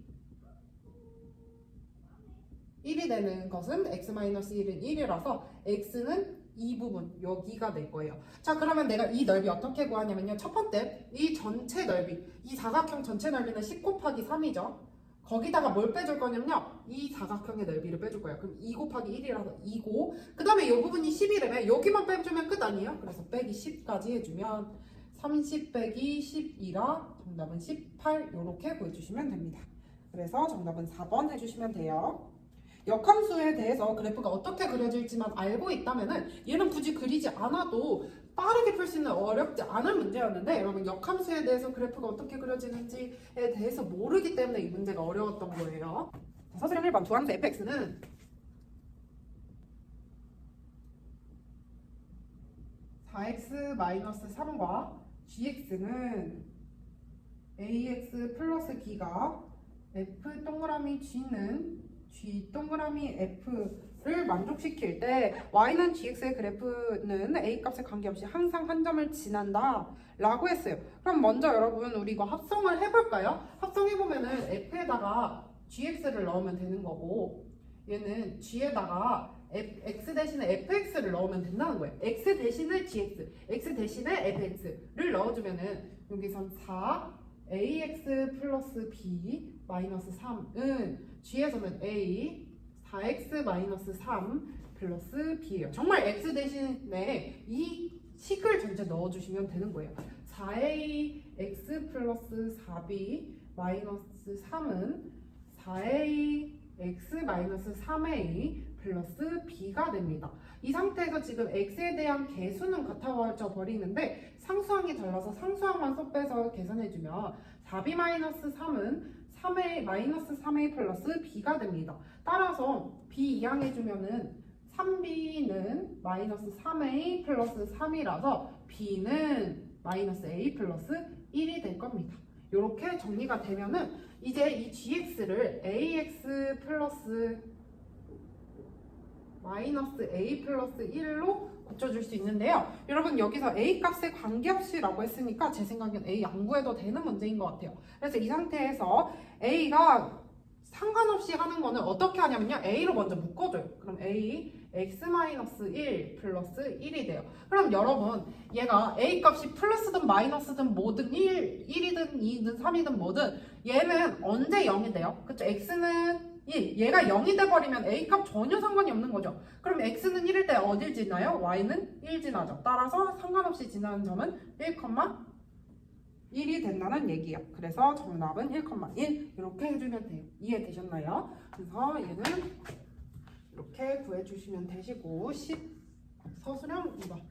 1이 되는 것은 x-1은 1이라서 x는 이 부분 여기가 될 거예요. 자, 그러면 내가 이 넓이 어떻게 구하냐면요. 첫 번째 이 전체 넓이, 이 사각형 전체 넓이는 10 곱하기 3이죠. 거기다가 뭘 빼줄 거냐면요. 이 사각형의 넓이를 빼줄 거예요. 그럼 2 곱하기 1이라서 2고 그 다음에 이 부분이 10이라면 여기만 빼주면 끝 아니에요? 그래서 빼기 10까지 해주면 30 빼기 12라 정답은 18 이렇게 구해주시면 됩니다. 그래서 정답은 4번 해주시면 돼요. 역함수에 대해서 그래프가 어떻게 그려질지만 알고 있다면은 얘는 굳이 그리지 않아도 빠르게 풀 수 있는 어렵지 않은 문제였는데 여러분 역함수에 대해서 그래프가 어떻게 그려지는지에 대해서 모르기 때문에 이 문제가 어려웠던 거예요. 서술형 1번 두함수 fx는 (4x-3과) gx는 ax 플러스 b가 f 동그라미 g는 g 동그라미 f를 만족시킬 때 y는 gx의 그래프는 a 값에 관계없이 항상 한 점을 지난다 라고 했어요. 그럼 먼저 여러분 우리 이거 합성을 해볼까요? 합성해보면은 f에다가 gx를 넣으면 되는 거고 얘는 g에다가 x 대신에 fx를 넣으면 된다는 거예요. x 대신에 gx, x 대신에 fx를 넣어주면은 여기선 4ax 플러스 b 마이너스 3은 g에서는 a 4x-3 플러스 b예요. 정말 x 대신에 이 식을 전체 넣어주시면 되는 거예요. 4ax 플러스 4b 마이너스 3은 4ax-3a 플러스 b가 됩니다. 이 상태에서 지금 x에 대한 개수는 같아져 버리는데 상수항이 달라서 상수항만 쏙빼서 계산해주면 4b-3은 3a 마이너스 3a 플러스 b가 됩니다. 따라서 b 이항해주면은 3b는 마이너스 3a 플러스 3이라서 b는 마이너스 a 플러스 1이 될 겁니다. 이렇게 정리가 되면은 이제 이 gx를 ax 플러스 마이너스 a 플러스 1로 고쳐줄 수 있는데요. 여러분 여기서 a 값에 관계없이라고 했으니까 제 생각엔 a 안 구해도 되는 문제인 것 같아요. 그래서 이 상태에서 a가 상관없이 하는 거는 어떻게 하냐면요. a로 먼저 묶어줘요. 그럼 a x-1 플러스 1이 돼요. 그럼 여러분 얘가 a 값이 플러스든 마이너스든 뭐든 1이든 2든 3이든 뭐든 얘는 언제 0이 돼요? 그쵸? x는 얘가 0이 돼버리면 a 값 전혀 상관이 없는 거죠. 그럼 x는 1일 때 어딜 지나요? y는 1 지나죠. 따라서 상관없이 지나는 점은 1,1이 된다는 얘기예요. 그래서 정답은 1,1 이렇게 해주면 돼요. 이해되셨나요? 그래서 얘는 이렇게 구해주시면 되시고 서술형 2번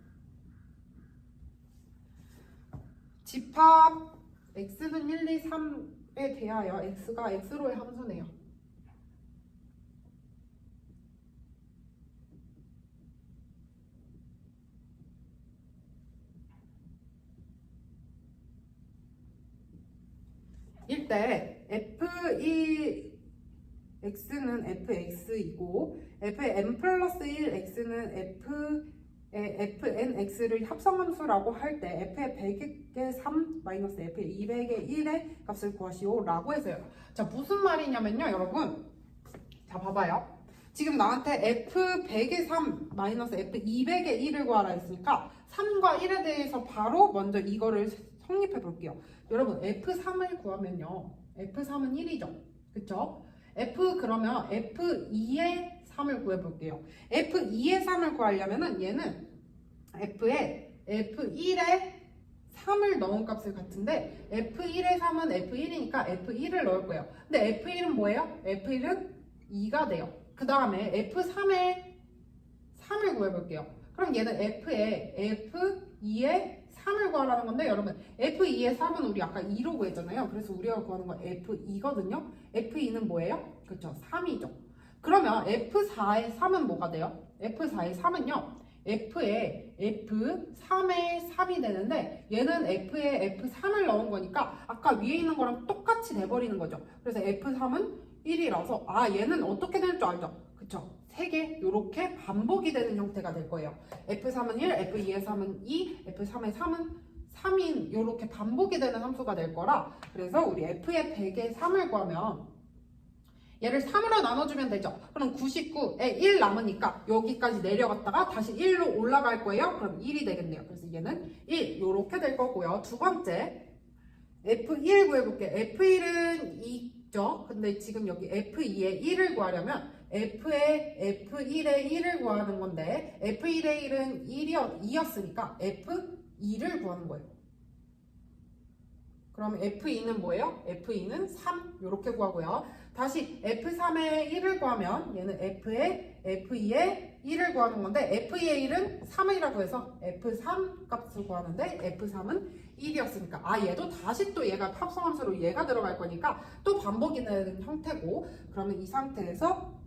집합 x는 1, 2, 3에 대하여 x가 x로의 함수네요. 일때 f2x는 fx이고 fn 플러스 1x는 fnx를 합성함수라고 할 때 f의 100의 3 마이너스 f의 200의 1의 값을 구하시오 라고 했어요. 자 무슨 말이냐면요 여러분 자 봐봐요. 지금 나한테 f100의 3 마이너스 f200의 1을 구하라 했으니까 3과 1에 대해서 바로 먼저 이거를 성립해 볼게요. 여러분 F3을 구하면요 F3은 1이죠. 그쵸? F 그러면 F2의 3을 구해볼게요. F2의 3을 구하려면은 얘는 F에 F1의 3을 넣은 값을 같은데 F1의 3은 F1이니까 F1을 넣을 거예요. 근데 F1은 뭐예요? F1은 2가 돼요. 그 다음에 F3의 3을 구해볼게요. 그럼 얘는 F에 F2의 3을 구하라는 건데 여러분 F2의 3은 우리 아까 2로 구했잖아요. 그래서 우리가 구하는 건 F2거든요. F2는 뭐예요? 그렇죠. 3이죠. 그러면 F4의 3은 뭐가 돼요? F4의 3은요. F에 F3의 3이 되는데 얘는 F에 F3을 넣은 거니까 아까 위에 있는 거랑 똑같이 돼버리는 거죠. 그래서 F3은 1이라서 얘는 어떻게 될 줄 알죠? 그쵸? 3개 이렇게 반복이 되는 형태가 될 거예요. F3은 1, F2의 3은 2, F3의 3은 3인 이렇게 반복이 되는 함수가 될 거라 그래서 우리 F의 100의 3을 구하면 얘를 3으로 나눠주면 되죠. 그럼 99에 1 남으니까 여기까지 내려갔다가 다시 1로 올라갈 거예요. 그럼 1이 되겠네요. 그래서 얘는 1 이렇게 될 거고요. 두 번째 F1 구해볼게요. F1은 2죠. 근데 지금 여기 F2의 1을 구하려면 F의 F1의 1을 구하는 건데 F1의 1은 2였으니까 F2를 구하는 거예요. 그럼 F2는 뭐예요? F2는 3 이렇게 구하고요. 다시 F3의 1을 구하면 얘는 F의 F2의 1을 구하는 건데 F2의 1은 3이라고 해서 F3 값을 구하는데 F3은 1이었으니까 얘도 다시 또 얘가 합성함수로 얘가 들어갈 거니까 또 반복이 되는 형태고 그러면 이 상태에서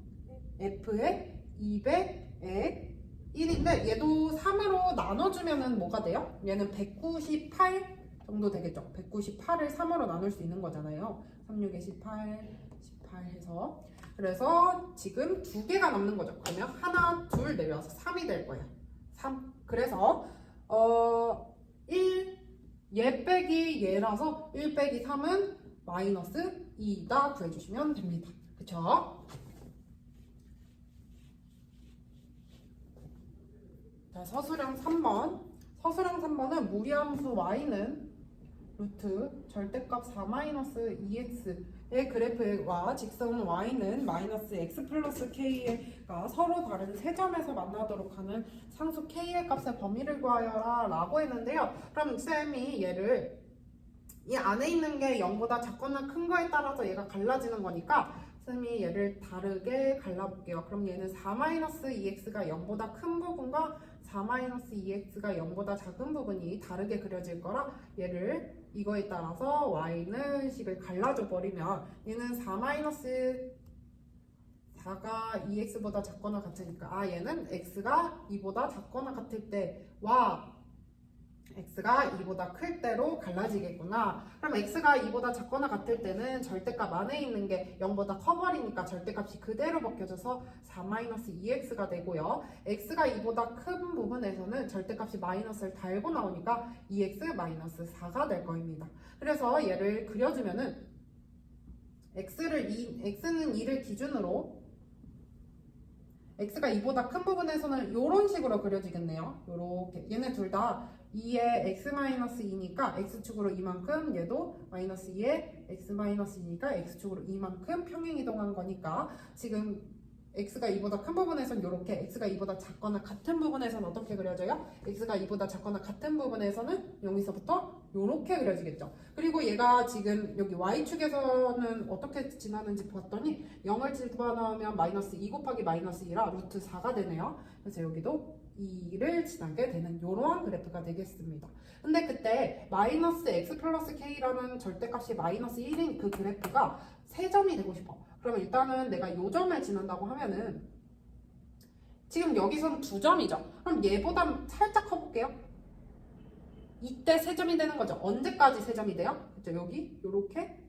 F의 200에 1인데 얘도 3으로 나눠주면은 뭐가 돼요? 얘는 198 정도 되겠죠. 198을 3으로 나눌 수 있는 거잖아요. 3, 6에 18, 18 해서 그래서 지금 2개가 남는 거죠. 그러면 하나, 둘 내려와서 3이 될 거예요. 3. 그래서 1, 얘 빼기 얘라서 1 빼기 3은 마이너스 2다 구해주시면 됩니다. 그쵸? 자, 서술형 3번. 서술형 3번은 무리함수 y는 루트 절대값 4-2x의 그래프와 직선 y는 마이너스 x 플러스 k가 서로 다른 세 점에서 만나도록 하는 상수 k의 값의 범위를 구하여라 라고 했는데요. 그럼 쌤이 얘를 이 안에 있는 게 0보다 작거나 큰 거에 따라서 얘가 갈라지는 거니까 쌤이 얘를 다르게 갈라볼게요. 그럼 얘는 4-2x가 0보다 큰 부분과 4-2x가 0보다 작은 부분이 다르게 그려질 거라 얘를 이거에 따라서 y는 식을 갈라줘 버리면 얘는 4-4가 2x보다 작거나 같으니까 얘는 x가 2보다 작거나 같을 때와 x가 2보다 클 때로 갈라지겠구나. 그럼 x가 2보다 작거나 같을 때는 절대값 안에 있는 게 0보다 커버리니까 절대값이 그대로 벗겨져서 4-2x가 되고요. x가 2보다 큰 부분에서는 절대값이 마이너스를 달고 나오니까 2x-4가 될 겁니다. 그래서 얘를 그려주면은 x는 2를 기준으로 x가 2보다 큰 부분에서는 이런 식으로 그려지겠네요. 요렇게 얘네 둘 다 2에 x-2니까 x축으로 이만큼 얘도 마이너스 2에 x-2니까 x축으로 이만큼 평행이동한 거니까 지금 x가 2보다 큰 부분에서는 이렇게 x가 2보다 작거나 같은 부분에서는 어떻게 그려져요? x가 2보다 작거나 같은 부분에서는 여기서부터 이렇게 그려지겠죠. 그리고 얘가 지금 여기 y축에서는 어떻게 지나는지 봤더니 0을 집어넣으면 마이너스 2 곱하기 마이너스 2라 루트 4가 되네요. 그래서 여기도 2를 지나게 되는 이러한 그래프가 되겠습니다. 근데 그때 마이너스 x 플러스 k라는 절대값이 마이너스 1인 그 그래프가 3점이 되고 싶어. 그러면 일단은 내가 요 점을 지난다고 하면은 지금 여기서는 2점이죠. 그럼 얘보다 살짝 커볼게요. 이때 3점이 되는 거죠. 언제까지 3점이 돼요? 그죠? 여기 요렇게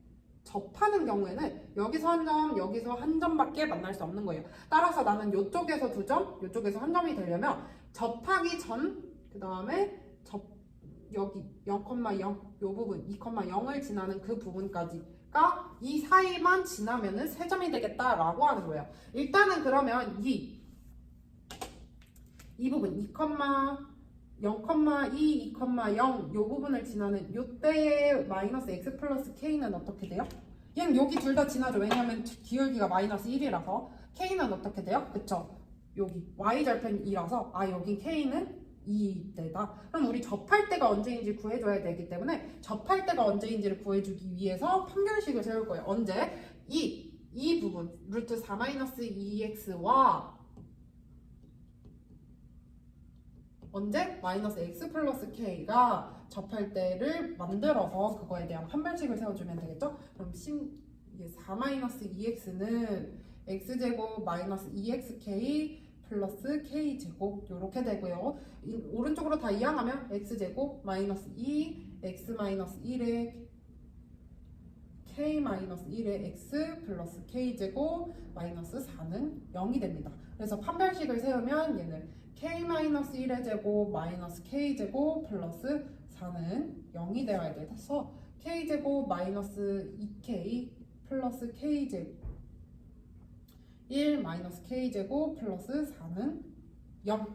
접하는 경우에는 여기서 한 점, 여기서 한 점밖에 만날 수 없는 거예요. 따라서 나는 요쪽에서 2점, 요쪽에서 한 점이 되려면 접하기 전, 그 다음에 여기 0,0 요 부분 2,0을 지나는 그 부분까지가 이 사이만 지나면은 3점이 되겠다라고 하는 거예요. 일단은 그러면 이 부분 0,2, 2,0 요 부분을 지나는 요때의 마이너스 x 플러스 k는 어떻게 돼요? 얘는 여기 둘 다 지나죠. 왜냐면 기울기가 마이너스 1이라서. K는 어떻게 돼요? 그쵸? 여기 Y절편 2라서 여기 K는 2대다. 그럼 우리 접할 때가 언제인지 구해줘야 되기 때문에 접할 때가 언제인지를 구해주기 위해서 판별식을 세울 거예요. 언제? 이 부분 루트 4-2x와 언제? 마이너스 x 플러스 k가 접할 때를 만들어서 그거에 대한 판별식을 세워주면 되겠죠? 그럼 이게 4-2x는 x제곱 마이너스 2xk 플러스 k제곱 이렇게 되고요. 오른쪽으로 다 이항하면 x제곱 마이너스 2 x 마이너스 1에 k 마이너스 1에 x 플러스 k제곱 마이너스 4는 0이 됩니다. 그래서 판별식을 세우면 얘는 k 마이너스 1의 제곱 마이너스 k제곱 플러스 4는 0이 되어야 돼서 k제곱 마이너스 2k 플러스 k제곱 1 마이너스 k제곱 플러스 4는 0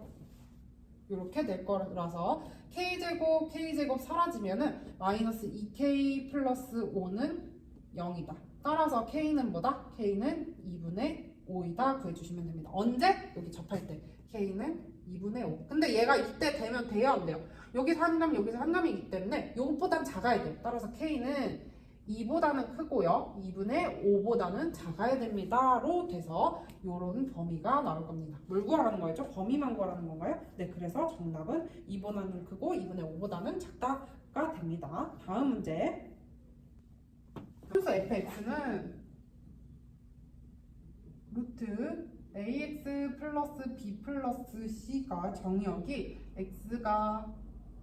이렇게 될 거라서 k제곱 사라지면은 마이너스 2k 플러스 5는 0이다. 따라서 k는 뭐다? k는 2분의 5이다 구해주시면 됩니다. 언제? 여기 접할 때 k는 2분의 5. 근데 얘가 이때 되면 돼요 안 돼요? 여기서 한 점 여기서 한 점이기 때문에 이것보단 작아야 돼요. 따라서 k는 2보다는 크고요. 2분의 5보다는 작아야 됩니다.로 돼서 이런 범위가 나올 겁니다. 뭘 구하라는 거였죠? 범위만 구하라는 건가요? 네, 그래서 정답은 2보다는 크고 2분의 5보다는 작다가 됩니다. 다음 문제. 그래서 fx는 루트 ax 플러스 b 플러스 c가 정의역이 x가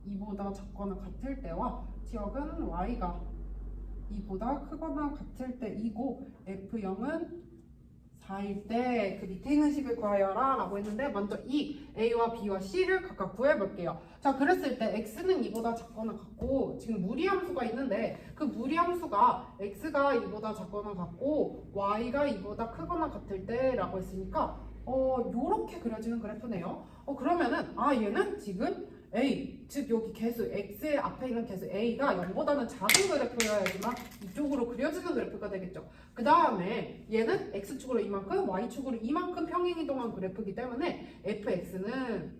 2보다 작거나 같을 때와 지역은 y가 2보다 크거나 같을 때이고 f0은 4일 때 그 밑에 있는 식을 구하여라 라고 했는데 먼저 이 a와 b와 c를 각각 구해볼게요. 자, 그랬을 때 x는 2보다 작거나 같고 지금 무리함수가 있는데 그 무리함수가 x가 2보다 작거나 같고 y가 2보다 크거나 같을 때 라고 했으니까 요렇게 그려지는 그래프네요. 그러면은 얘는 지금 a, 즉 여기 개수 x의 앞에 있는 개수 a가 0보다는 작은 그래프여야지만 이쪽으로 그려지는 그래프가 되겠죠. 그 다음에 얘는 x축으로 이만큼, y축으로 이만큼 평행이동한 그래프이기 때문에 fx는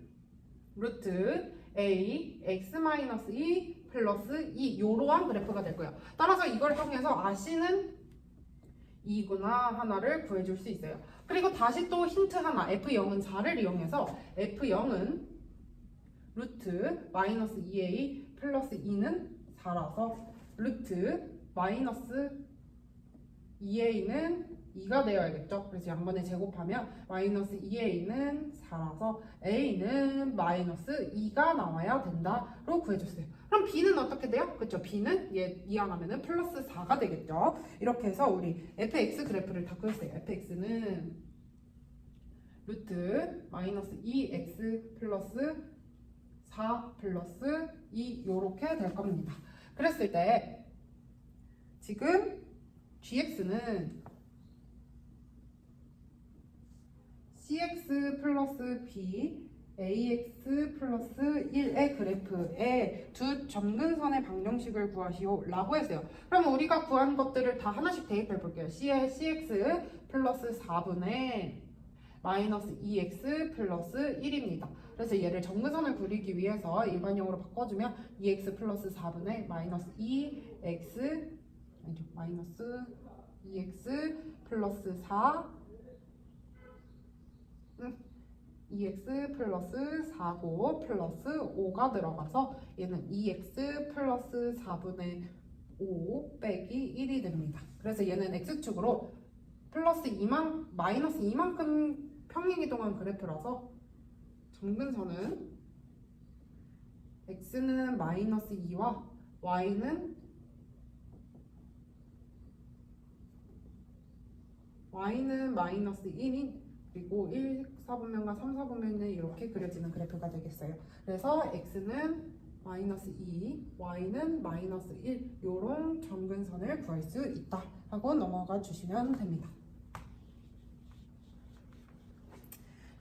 루트 a x-2 플러스 2 이러한 그래프가 될 거예요. 따라서 이걸 통해서 c는 2구나 하나를 구해줄 수 있어요. 그리고 다시 또 힌트 하나, f0은 4를 이용해서 f0은 루트 마이너스 2a 플러스 2는 4라서 루트 마이너스 2a는 2가 되어야겠죠. 그래서 양변에 제곱하면 마이너스 2a는 4라서 a는 마이너스 2가 나와야 된다로 구해줬어요. 그럼 b는 어떻게 돼요? 그렇죠. b는 얘 이항하면은 플러스 4가 되겠죠. 이렇게 해서 우리 fx 그래프를 다 그렸어요. fx는 루트 마이너스 2x 플러스 4 플러스 2 요렇게 될 겁니다. 그랬을 때 지금 gx는 cx 플러스 b ax 플러스 1의 그래프의 두 점근선의 방정식을 구하시오 라고 했어요. 그럼 우리가 구한 것들을 다 하나씩 대입해 볼게요. cx 플러스 4분의 마이너스 2x 플러스 1입니다. 그래서 얘를 점근선을 그리기 위해서 일반형으로 바꿔주면 2x 플러스 4분의 마이너스 2x 아니죠, 마이너스 2x 플러스 4 2x 플러스 4고 플러스 5가 들어가서 얘는 2x 플러스 4분의 5 빼기 1이 됩니다. 그래서 얘는 x축으로 플러스 2만 마이너스 2만큼 평행이동한 그래프라서 점근선은 x는 마이너스 2와 y는 마이너스 1인 그리고 1, 4분면과 3, 4분면이 이렇게 그려지는 그래프가 되겠어요. 그래서 x는 마이너스 2, y는 마이너스 1 이런 점근선을 구할 수 있다 하고 넘어가 주시면 됩니다.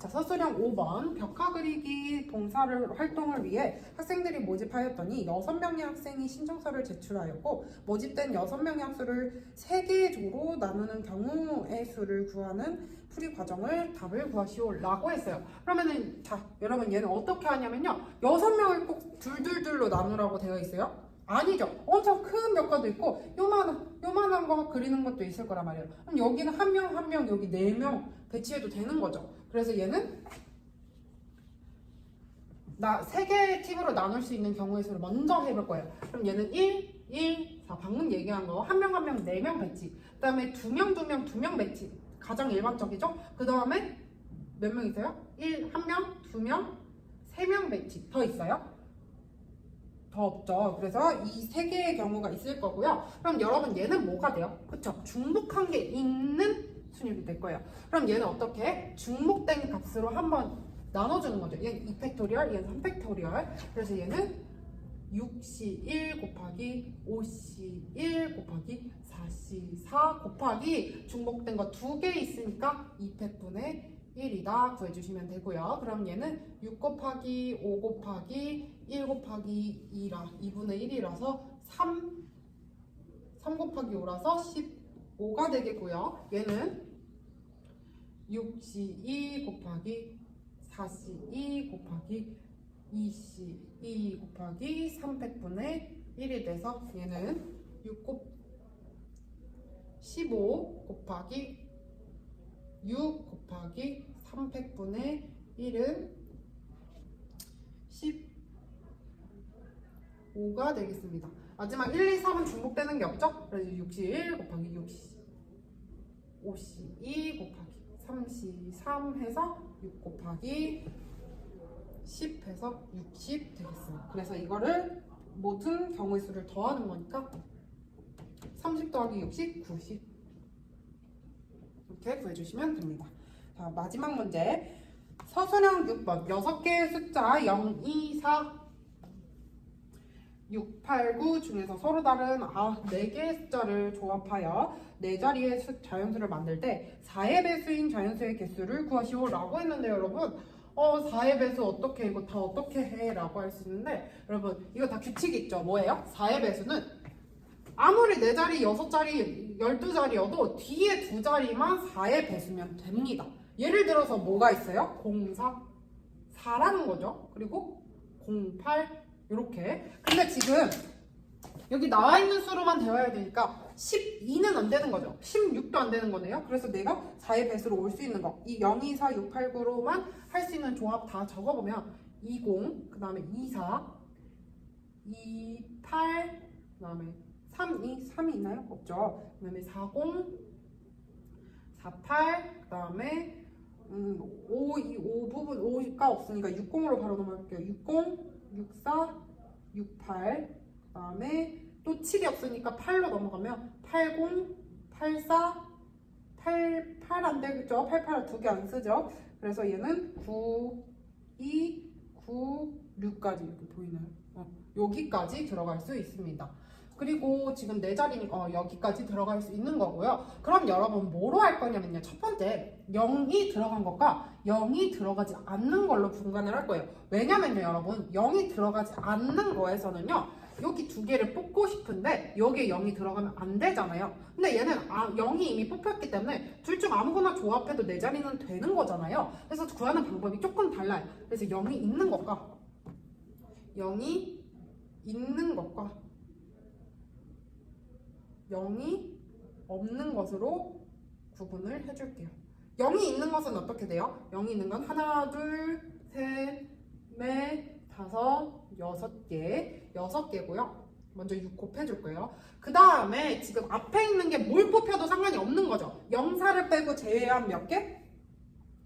자, 서술형 5번 벽화 그리기 봉사를 활동을 위해 학생들이 모집하였더니 6명의 학생이 신청서를 제출하였고 모집된 6명의 학수를 3개의 조로 나누는 경우의 수를 구하는 풀이 과정을 답을 구하시오 라고 했어요. 그러면은 자 여러분 얘는 어떻게 하냐면요 6명을 꼭 둘둘둘로 나누라고 되어 있어요. 아니죠. 엄청 큰 벽화도 있고 요만한 거 그리는 것도 있을 거란 말이에요. 그럼 여기는 한 명 한 명 여기 4명 배치해도 되는 거죠. 그래서 얘는 3개의 팁으로 나눌 수 있는 경우의 수를 먼저 해볼 거예요. 그럼 얘는 1, 4 방금 얘기한 거 한 명 한 명 4명 배치 그 다음에 2명 2명 배치 가장 일반적이죠. 그 다음에 몇 명 있어요? 1, 1명, 2명, 3명 배치 더 있어요? 더 없죠. 그래서 이 3개의 경우가 있을 거고요. 그럼 여러분 얘는 뭐가 돼요? 그쵸? 중복한 게 있는 순위이 될 거예요. 그럼 얘는 어떻게? 중복된 값으로 한번 나눠주는 거죠. 얘는 2팩토리얼, 얘는 3팩토리얼. 그래서 얘는 6C 1 곱하기 5C 1 곱하기 4C 4 곱하기 중복된 거 2개 있으니까 2팩분의 1이다 구해주시면 되고요. 그럼 얘는 6 곱하기 5 곱하기 1 곱하기 2분의 1이라서 3 곱하기 5라서 15가 되겠고요. 얘는 6C2 곱하기 4C2 곱하기 2C2 곱하기 3팩분의 1이 돼서 얘는 15 곱하기 6 곱하기 3팩분의 1은 15가 되겠습니다. 마지막 1, 2, 3은 중복되는 게 없죠? 그래서 6C1 곱하기 5C2 곱하기 3C3 해서 6 곱하기 10 해서 60 되겠습니다. 그래서 이거를 모든 경우의 수를 더하는 거니까 30 더하기 60, 90 이렇게 구해주시면 됩니다. 자, 마지막 문제 서술형 6번 6개의 숫자 0, 2, 4 6, 8, 9 중에서 서로 다른 4개의 숫자를 조합하여 4자리의 자연수를 만들 때 4의 배수인 자연수의 개수를 구하시오 라고 했는데 여러분 4의 배수 어떻게 이거 다 어떻게 해 라고 할 수 있는데 여러분 이거 다 규칙이 있죠. 뭐예요? 4의 배수는 아무리 4자리, 6자리, 12자리여도 뒤에 2자리만 4의 배수면 됩니다. 예를 들어서 뭐가 있어요? 0, 4, 4라는 거죠. 그리고 0, 8 이렇게. 근데 지금 여기 나와 있는 수로만 되어야 되니까 12는 안 되는 거죠. 16도 안 되는 거네요. 그래서 내가 4의 배수로 올 수 있는 거 이 0, 2, 4, 6, 8, 9로만 할 수 있는 조합 다 적어보면 20, 그 다음에 24, 28, 그 다음에 3이 있나요? 없죠. 그 다음에 40, 48, 그 다음에 5 부분 5가 없으니까 60으로 바로 넘어갈게요. 60, 64, 68, 그 다음에 또 7이 없으니까 8로 넘어가면 80, 84, 88 안 되겠죠? 88 두 개 안 쓰죠? 그래서 얘는 9, 2, 9, 6까지 이렇게 보이나요? 여기까지 들어갈 수 있습니다. 그리고 지금 4자리니까 여기까지 들어갈 수 있는 거고요. 그럼 여러분 뭐로 할 거냐면요. 첫 번째 0이 들어간 것과 0이 들어가지 않는 걸로 분간을 할 거예요. 왜냐면요 여러분 0이 들어가지 않는 거에서는요 여기 2개를 뽑고 싶은데 여기에 0이 들어가면 안 되잖아요. 근데 얘는 0이 이미 뽑혔기 때문에 둘 중 아무거나 조합해도 4자리는 되는 거잖아요. 그래서 구하는 방법이 조금 달라요. 그래서 0이 있는 것과 0이 없는 것으로 구분을 해줄게요. 0이 있는 것은 어떻게 돼요? 0이 있는 건 하나, 둘, 셋, 넷, 다섯, 6개, 6개고요. 먼저 6 곱해줄 거예요. 그 다음에 지금 앞에 있는 게 뭘 뽑혀도 상관이 없는 거죠. 영사를 빼고 제외한 몇 개?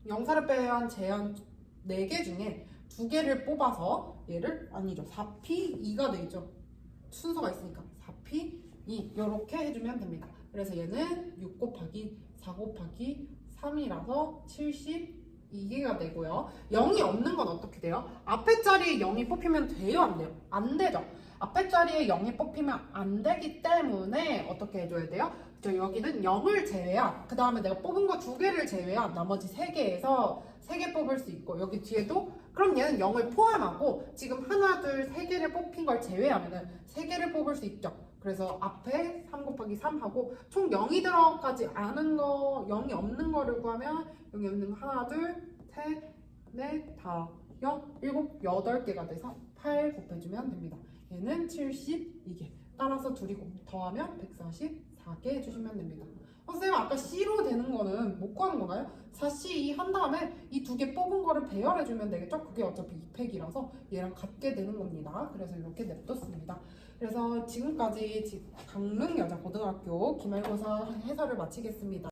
영사를 빼한 제한 4개 중에 2개를 뽑아서 얘를 아니죠. 4P 2가 되죠. 순서가 있으니까 4P 2 이렇게 해주면 됩니다. 그래서 얘는 6 곱하기 4 곱하기 3이라서 72개가 되고요. 0이 없는 건 어떻게 돼요? 앞에 자리에 0이 뽑히면 돼요? 안 돼요? 안 되죠. 앞에 자리에 0이 뽑히면 안 되기 때문에 어떻게 해줘야 돼요? 저 여기는 0을 제외한, 그 다음에 내가 뽑은 거 2개를 제외한 나머지 3개에서 3개 뽑을 수 있고, 여기 뒤에도 그럼 얘는 0을 포함하고 지금 하나, 둘, 3개를 뽑힌 걸 제외하면은 3개를 뽑을 수 있죠. 그래서 앞에 3 곱하기 3 하고 총 0이 들어가지 않은 거, 0이 없는 거를 구하면 0이 없는 거 하나, 둘, 셋, 넷, 다섯, 일곱, 8개가 돼서 8 곱해주면 됩니다. 얘는 72개. 따라서 둘이 더하면 144개 해주시면 됩니다. 선생님 아까 C로 되는 거는 못 구하는 건가요? 4C 한 다음에 이 2개 뽑은 거를 배열해주면 되겠죠? 그게 어차피 2팩이라서 얘랑 같게 되는 겁니다. 그래서 이렇게 냅뒀습니다. 그래서 지금까지 강릉여자고등학교 기말고사 해설을 마치겠습니다.